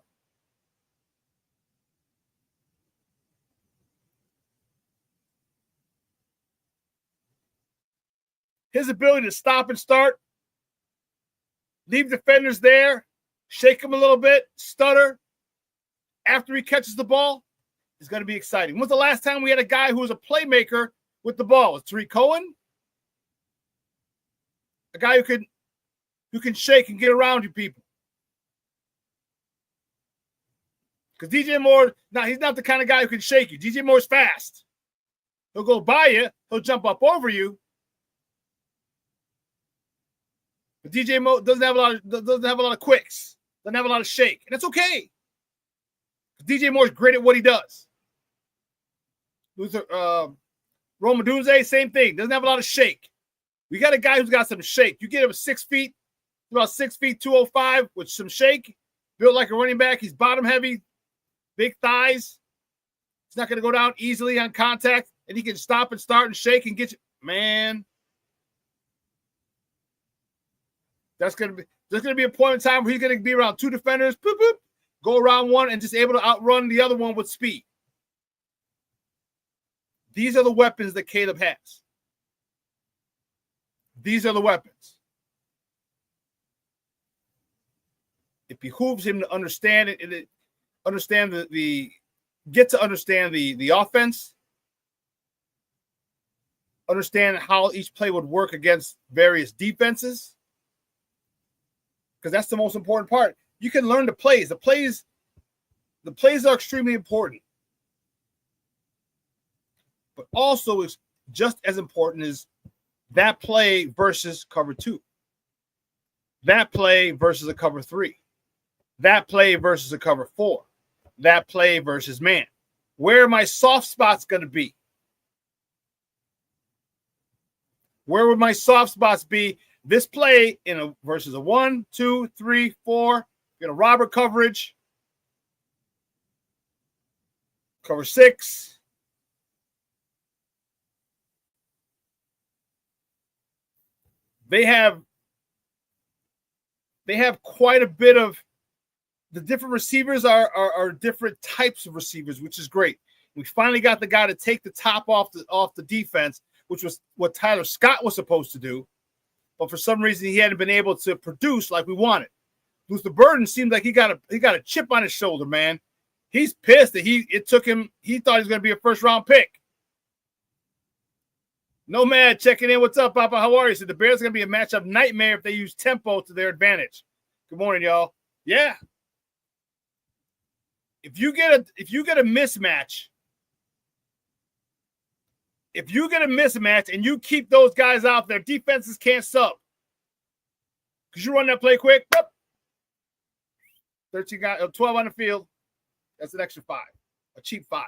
His ability to stop and start, leave defenders there, shake him a little bit, stutter after he catches the ball is going to be exciting. When's the last time we had a guy who was a playmaker with the ball? Was Tariq Cohen? A guy who can shake and get around you people. Because DJ Moore, now he's not the kind of guy who can shake you. DJ Moore's fast. He'll go by you. He'll jump up over you. But DJ Moore doesn't have a lot of quicks. Doesn't have a lot of shake. And that's okay. DJ Moore's great at what he does. Rome Odunze, same thing. Doesn't have a lot of shake. We got a guy who's got some shake. You get him 6 feet, about 6 feet, 205 with some shake. Built like a running back. He's bottom heavy, big thighs. He's not going to go down easily on contact. And he can stop and start and shake and get you. Man. There's going to be a point in time where he's going to be around two defenders, boop, boop, go around one, and just able to outrun the other one with speed. These are the weapons that Caleb has. These are the weapons. It behooves him to understand it, understand the offense, understand how each play would work against various defenses. Because that's the most important part. You can learn the plays. The plays are extremely important. But also is just as important as that play versus cover 2. That play versus a cover 3. That play versus a cover 4. That play versus man. Where are my soft spots going to be? Where would my soft spots be? This play versus a 1, 2, 3, 4, get a robber coverage, cover 6. They have quite a bit of the different receivers are different types of receivers, which is great. We finally got the guy to take the top off the defense which was what Tyler Scott was supposed to do. But for some reason, he hadn't been able to produce like we wanted. Luther Burden seemed like he got a chip on his shoulder, man. He's pissed that he thought he was going to be a first-round pick. Nomad checking in. What's up, Papa? How are you? So the Bears are going to be a matchup nightmare if they use tempo to their advantage. Good morning, y'all. Yeah. If you get a mismatch, and you keep those guys out there, defenses can't sub. Because you run that play quick, 13 guys, 12 on the field. That's an extra 5, a cheap 5.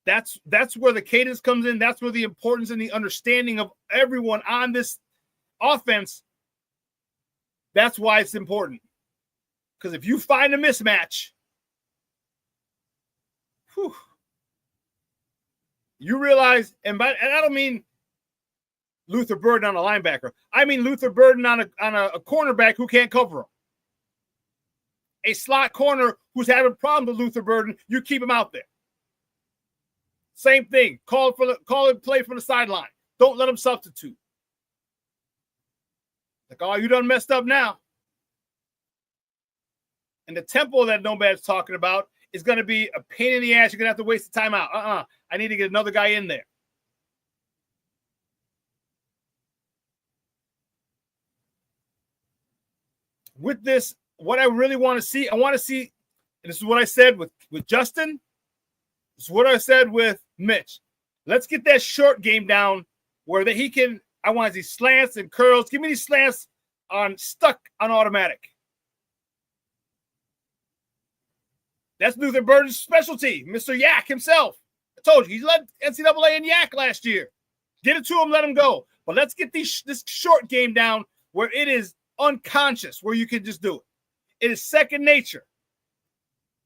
That's where the cadence comes in. That's where the importance and the understanding of everyone on this offense. That's why it's important. Because if you find a mismatch, you realize, and I don't mean Luther Burden on a linebacker. I mean Luther Burden on a cornerback who can't cover him. A slot corner who's having problems with Luther Burden, you keep him out there. Same thing. Call it play from the sideline. Don't let him substitute. Like, oh, you done messed up now. And the tempo that Nomad's talking about is going to be a pain in the ass. You're going to have to waste the timeout. I need to get another guy in there. With this, what I really want to see, and this is what I said with Justin. This is what I said with Mitch. Let's get that short game down where I want these slants and curls. Give me these slants stuck on automatic. That's Luther Burden's specialty, Mr. Yak himself. I told you, he led NCAA in Yak last year. Get it to him, let him go. But let's get this short game down where it is unconscious, where you can just do it. It is second nature.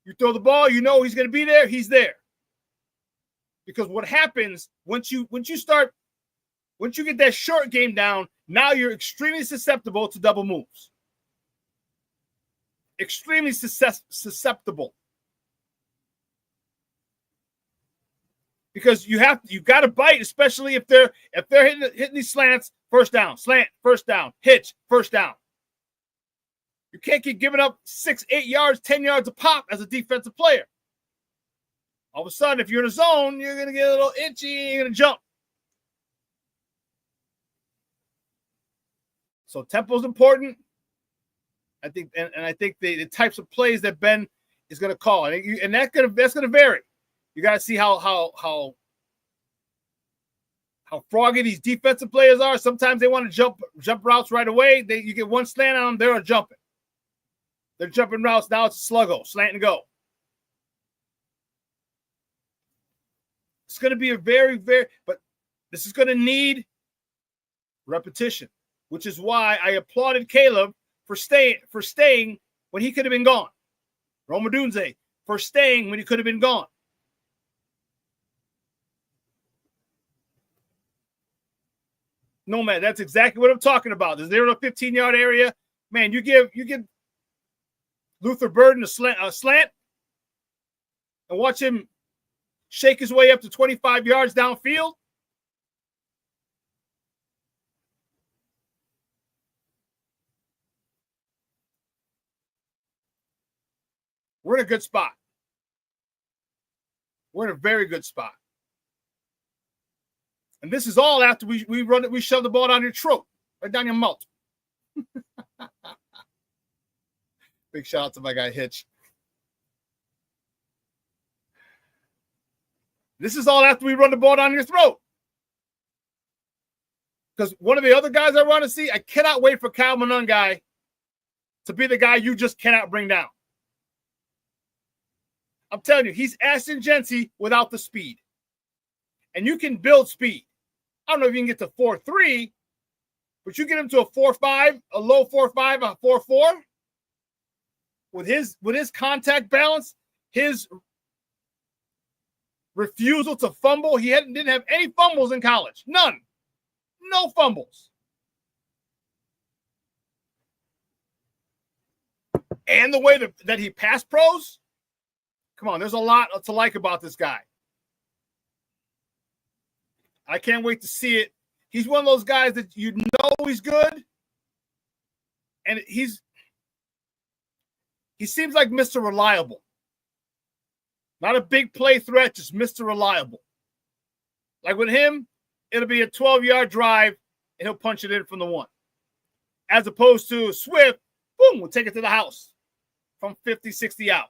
You throw the ball, you know he's going to be there, he's there. Because what happens once you get that short game down, now you're extremely susceptible to double moves. Extremely susceptible. Because you got to bite, especially if they're hitting these slants, first down, slant, first down, hitch, first down. You can't keep giving up 6, 8 yards, 10 yards a pop as a defensive player. All of a sudden, if you're in a zone, you're going to get a little itchy and you're going to jump. So tempo is important. I think, and I think the types of plays that Ben is going to call, and that's going to vary. You got to see how froggy these defensive players are. Sometimes they want to jump routes right away. You get one slant on them, they're jumping. They're jumping routes. Now it's a sluggo, slant and go. It's going to be a but this is going to need repetition, which is why I applauded Caleb for staying when he could have been gone. Roma Dunze for staying when he could have been gone. No, man, that's exactly what I'm talking about. The 0 to 15-yard area, man. You give Luther Burden a slant, and watch him shake his way up to 25 yards downfield. We're in a good spot. We're in a very good spot. And this is all after we shove the ball down your throat, right down your mouth. Big shout out to my guy Hitch. This is all after we run the ball down your throat. Because one of the other guys I want to see, I cannot wait for Kyle Monungai to be the guy you just cannot bring down. I'm telling you, he's Ashton Jency without the speed. And you can build speed. I don't know if you can get to 4.3, but you get him to a 4.5, a low 4.5, a 4.4. With his contact balance, his refusal to fumble. He didn't have any fumbles in college. None. No fumbles. And the way that he passed pros, come on, there's a lot to like about this guy. I can't wait to see it. He's one of those guys that you know he's good, and he seems like Mr. Reliable. Not a big play threat, just Mr. Reliable. Like with him, it'll be a 12-yard drive, and he'll punch it in from the 1. As opposed to Swift, boom, we'll take it to the house from 50, 60 out.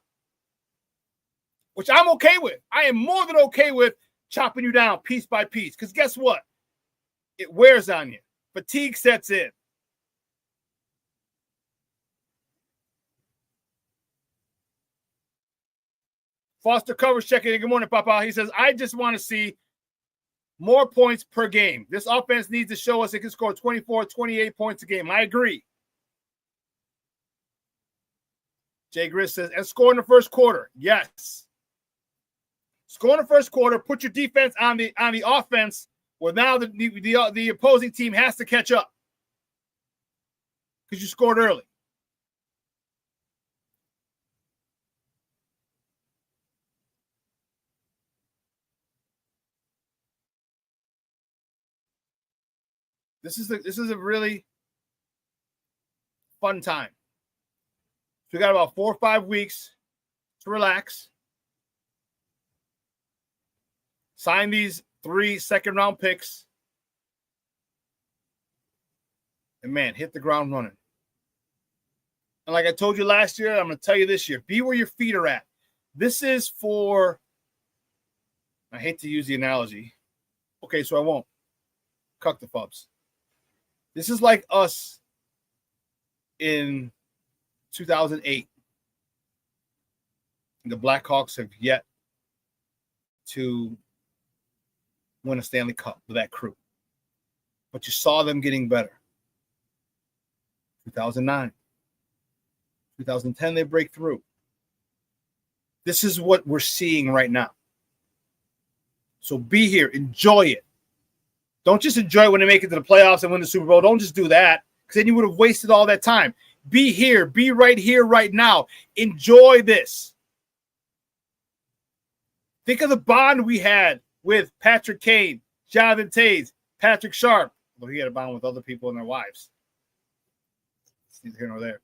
Which I'm okay with. I am more than okay with chopping you down piece by piece. Because guess what? It wears on you. Fatigue sets in. Foster Covers checking in. Good morning, Papa. He says, I just want to see more points per game. This offense needs to show us it can score 24, 28 points a game. I agree. Jay Grizz says, and score in the first quarter. Yes. Score in the first quarter. Put your defense on the offense where now the opposing team has to catch up because you scored early. This is a really fun time. So we got about 4 or 5 weeks to relax. Sign these 3 second-round picks. And, man, hit the ground running. And like I told you last year, I'm going to tell you this year, be where your feet are at. This is for, I hate to use the analogy. Okay, so I won't. Cuck the fubs. This is like us in 2008. And the Blackhawks have yet to win a Stanley Cup with that crew. But you saw them getting better. 2009. 2010, they break through. This is what we're seeing right now. So be here. Enjoy it. Don't just enjoy it when they make it to the playoffs and win the Super Bowl. Don't just do that, because then you would have wasted all that time. Be here. Be right here, right now. Enjoy this. Think of the bond we had with Patrick Kane, Jonathan Taves, Patrick Sharp. Well, he had a bond with other people and their wives. It's neither here nor there.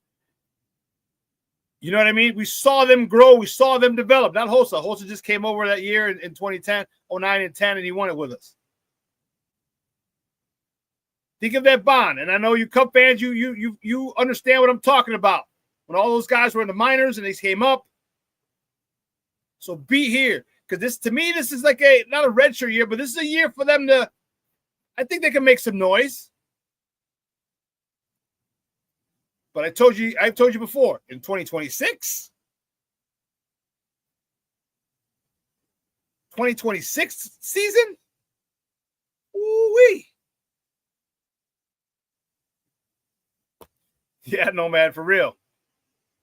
You know what I mean? We saw them grow. We saw them develop. Not Hossa. Hossa just came over that year in 2010, 09 and 10, and he won it with us. Think of that bond. And I know you Cup fans, you understand what I'm talking about. When all those guys were in the minors and they came up. So be here. Because this, to me, this is like not a redshirt year, but this is a year for them to, I think they can make some noise. But I've told you before, in 2026 season, ooh-wee. Yeah, no, man, for real.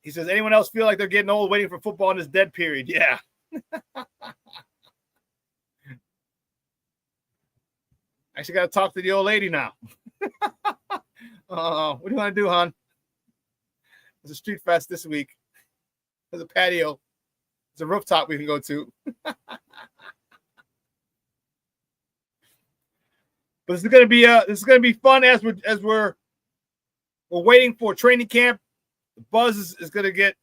He says, anyone else feel like they're getting old waiting for football in this dead period? Yeah. I actually got to talk to the old lady now. What do you want to do, hon? There's a street fest this week. There's a patio. There's a rooftop we can go to. But this is gonna be fun as we're waiting for training camp. The buzz is gonna get,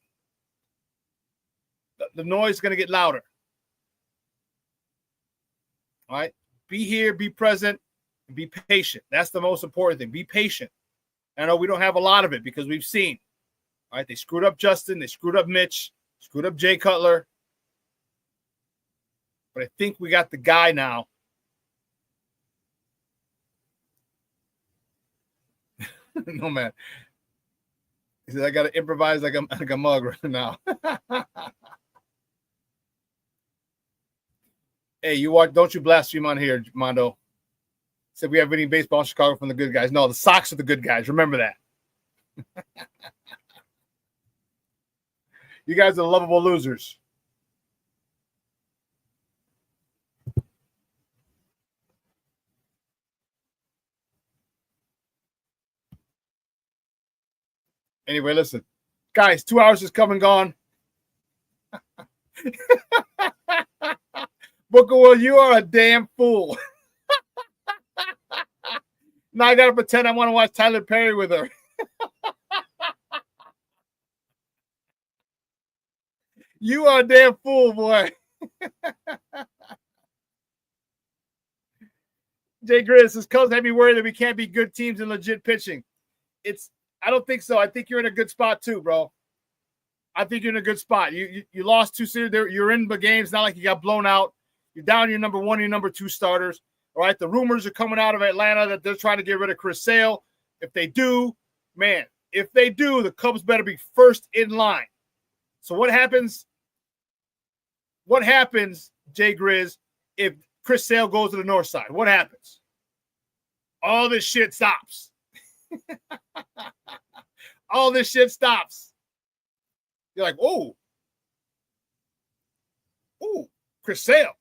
the noise is gonna get louder. All right, be here, be present, and be patient. That's the most important thing. Be patient. I know we don't have a lot of it because we've seen. All right, they screwed up Justin, they screwed up Mitch, screwed up Jay Cutler. But I think we got the guy now. No, man. He said, I got to improvise like a mug right now. Hey, you watch, don't you blaspheme on here, Mondo. Said we have winning baseball in Chicago from the good guys. No, the Sox are the good guys. Remember that. You guys are lovable losers. Anyway, listen. Guys, 2 hours has come and gone. Booker Will, you are a damn fool. Now I got to pretend I want to watch Tyler Perry with her. You are a damn fool, boy. Jay Grizz says, Cubs have me worried that we can't be good teams and legit pitching. I don't think so. I think you're in a good spot too, bro. I think you're in a good spot. You lost 2 series. You're in the games. Not like you got blown out. You're down your number 1 and your number 2 starters. All right. The rumors are coming out of Atlanta that they're trying to get rid of Chris Sale. If they do, the Cubs better be first in line. So what happens? What happens, Jay Grizz, if Chris Sale goes to the north side? What happens? All this shit stops. All this shit stops. You're like, oh, Chris Sale.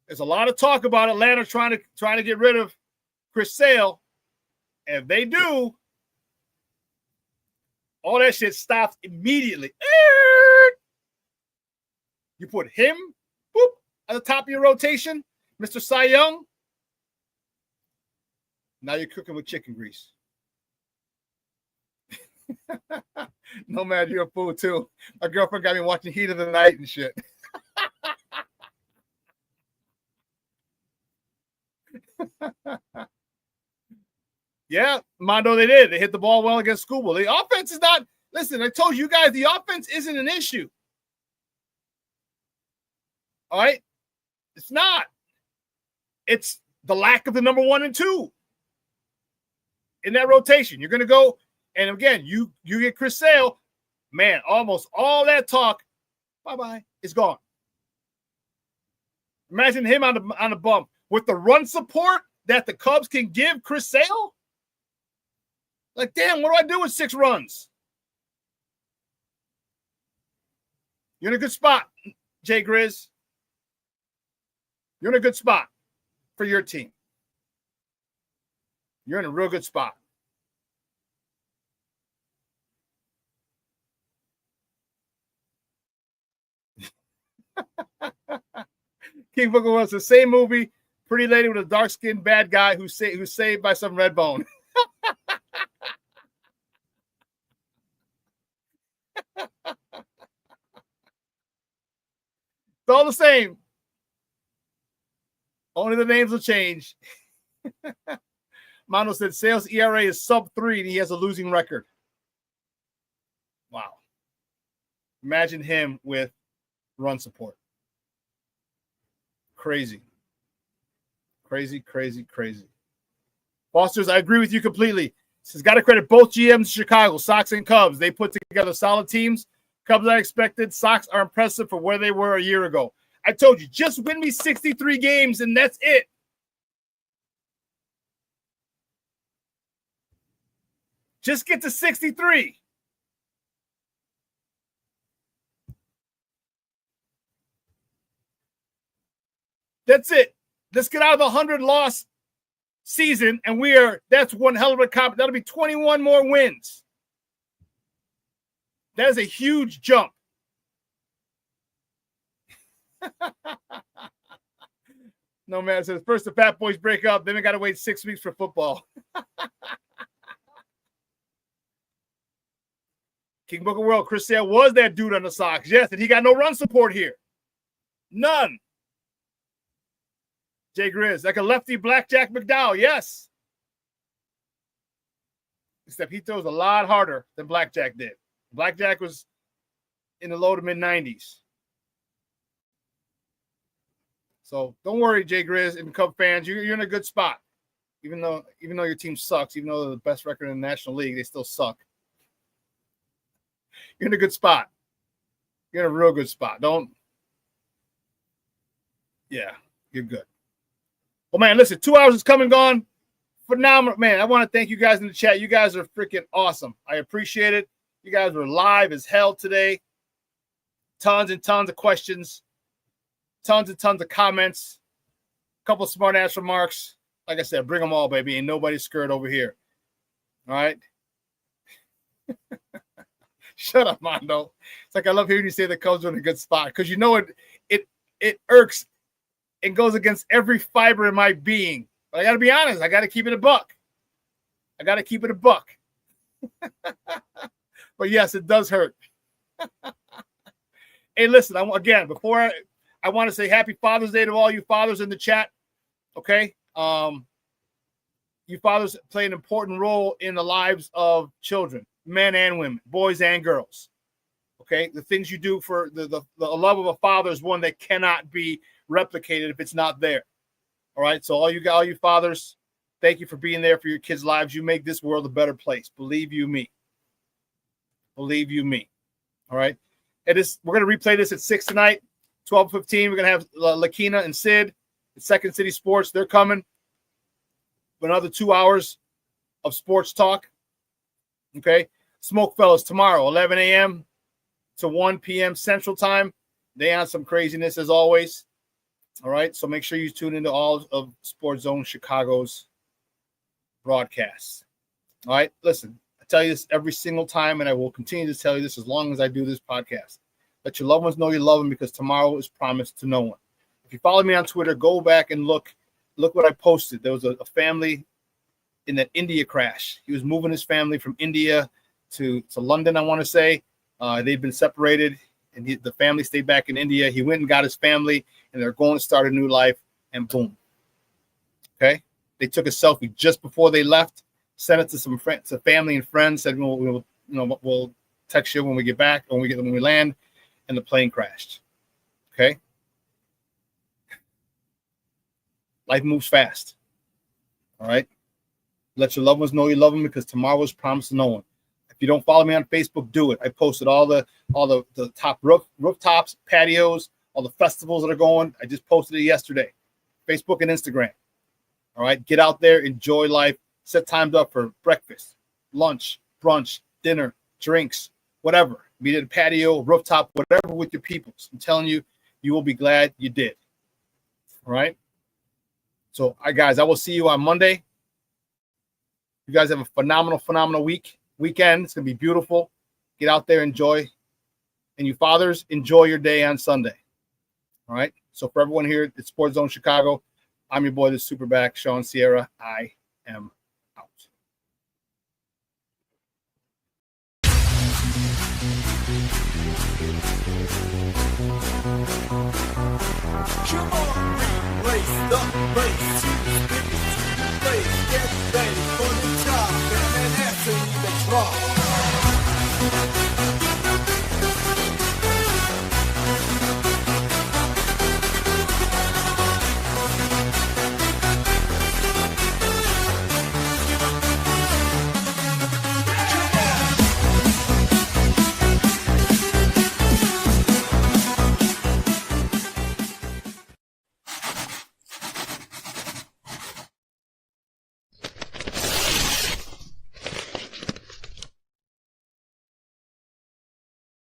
There's a lot of talk about Atlanta trying to get rid of Chris Sale. And if they do, all that shit stops immediately. You put him, at the top of your rotation, Mr. Cy Young. Now you're cooking with chicken grease. No, man, you're a fool too. My girlfriend got me watching Heat of the Night and shit. Yeah, Mondo, they did. They hit the ball well against Scuba. The offense is not. Listen, I told you guys the offense isn't an issue. All right? It's not. It's the lack of the number 1 and 2 in that rotation. You're going to go, and again, you get Chris Sale, man, almost all that talk, bye-bye, is gone. Imagine him on the bump. With the run support that the Cubs can give Chris Sale, like, damn, what do I do with 6 runs? You're in a good spot, Jay Grizz. You're in a good spot for your team. You're in a real good spot. King Booker was the same movie, pretty lady with a dark-skinned bad guy who's saved by some red bone. It's all the same. Only the names will change. Mondo said Sale's ERA is sub-3 and he has a losing record. Wow. Imagine him with run support. Crazy. Crazy, crazy, crazy. Foster's, I agree with you completely. Says, got to credit both GMs in Chicago, Sox and Cubs. They put together solid teams. Cubs are expected. Sox are impressive for where they were a year ago. I told you, just win me 63 games and that's it. Just get to 63. That's it. Let's get out of the 100-loss season, and that's one hell of a comp. That'll be 21 more wins. That is a huge jump. No, man, says first the Fat Boys break up, then we got to wait 6 weeks for football. King Book of World, Chris Sale was that dude on the Sox. Yes, and he got no run support here. None. Jay Grizz, like a lefty Blackjack McDowell, yes. Except he throws a lot harder than Blackjack did. Blackjack was in the low to mid-90s. So don't worry, Jay Grizz and Cub fans. You're in a good spot. Even though your team sucks, even though they're the best record in the National League, they still suck. You're in a good spot. You're in a real good spot. Yeah, you're good. Well, man, listen, 2 hours is come and gone. Phenomenal. Man, I want to thank you guys in the chat. You guys are freaking awesome. I appreciate it. You guys were live as hell today. Tons and tons of questions. Tons and tons of comments. A couple of smart-ass remarks. Like I said, bring them all, baby. Ain't nobody scared over here. All right? Shut up, Mondo. It's like I love hearing you say the Cubs are in a good spot because it irks and goes against every fiber in my being But I got to be honest. I got to keep it a buck. But yes, it does hurt. Hey, listen, before I want to say happy Father's Day to all you fathers in the chat. Okay. You fathers play an important role in the lives of children, men and women, boys and girls. Okay. The things you do for the love of a father is one that cannot be replicated if it's not there. All right. So all you fathers, thank you for being there for your kids' lives. You make this world a better place. Believe you me. All right. We're going to replay this at 6 tonight, 12:15. We're going to have Lakina and Sid at Second City Sports. They're coming for another 2 hours of sports talk. Okay. Smoke Fellas tomorrow, 11 a.m. to 1 p.m. Central Time. They on some craziness as always. All right. So make sure you tune into all of Sports Zone Chicago's broadcasts. All right. Listen. Tell you this every single time, and I will continue to tell you this as long as I do this podcast. Let your loved ones know you love them, because tomorrow is promised to no one. If you follow me on Twitter, go back and look what I posted. There was a family in that India crash. He was moving his family from India to London, I want to say. They'd been separated, and the family stayed back in India. He went and got his family, and they're going to start a new life, and boom. Okay? They took a selfie just before they left. Sent it to some friends, to family and friends. Said we'll text you when we get back, when we land, and the plane crashed. Okay. Life moves fast. All right. Let your loved ones know you love them, because tomorrow is promised to no one. If you don't follow me on Facebook, do it. I posted all the top rooftops, patios, all the festivals that are going. I just posted it yesterday. Facebook and Instagram. All right. Get out there, enjoy life. Set times up for breakfast, lunch, brunch, dinner, drinks, whatever. Meet at a patio, rooftop, whatever with your peoples. I'm telling you, you will be glad you did. All right? So, guys, I will see you on Monday. You guys have a phenomenal weekend. It's going to be beautiful. Get out there, enjoy. And you fathers, enjoy your day on Sunday. All right? So, for everyone here at Sports Zone Chicago, I'm your boy, the SuperBack, Shawn Sierra. I am Come on, laced up.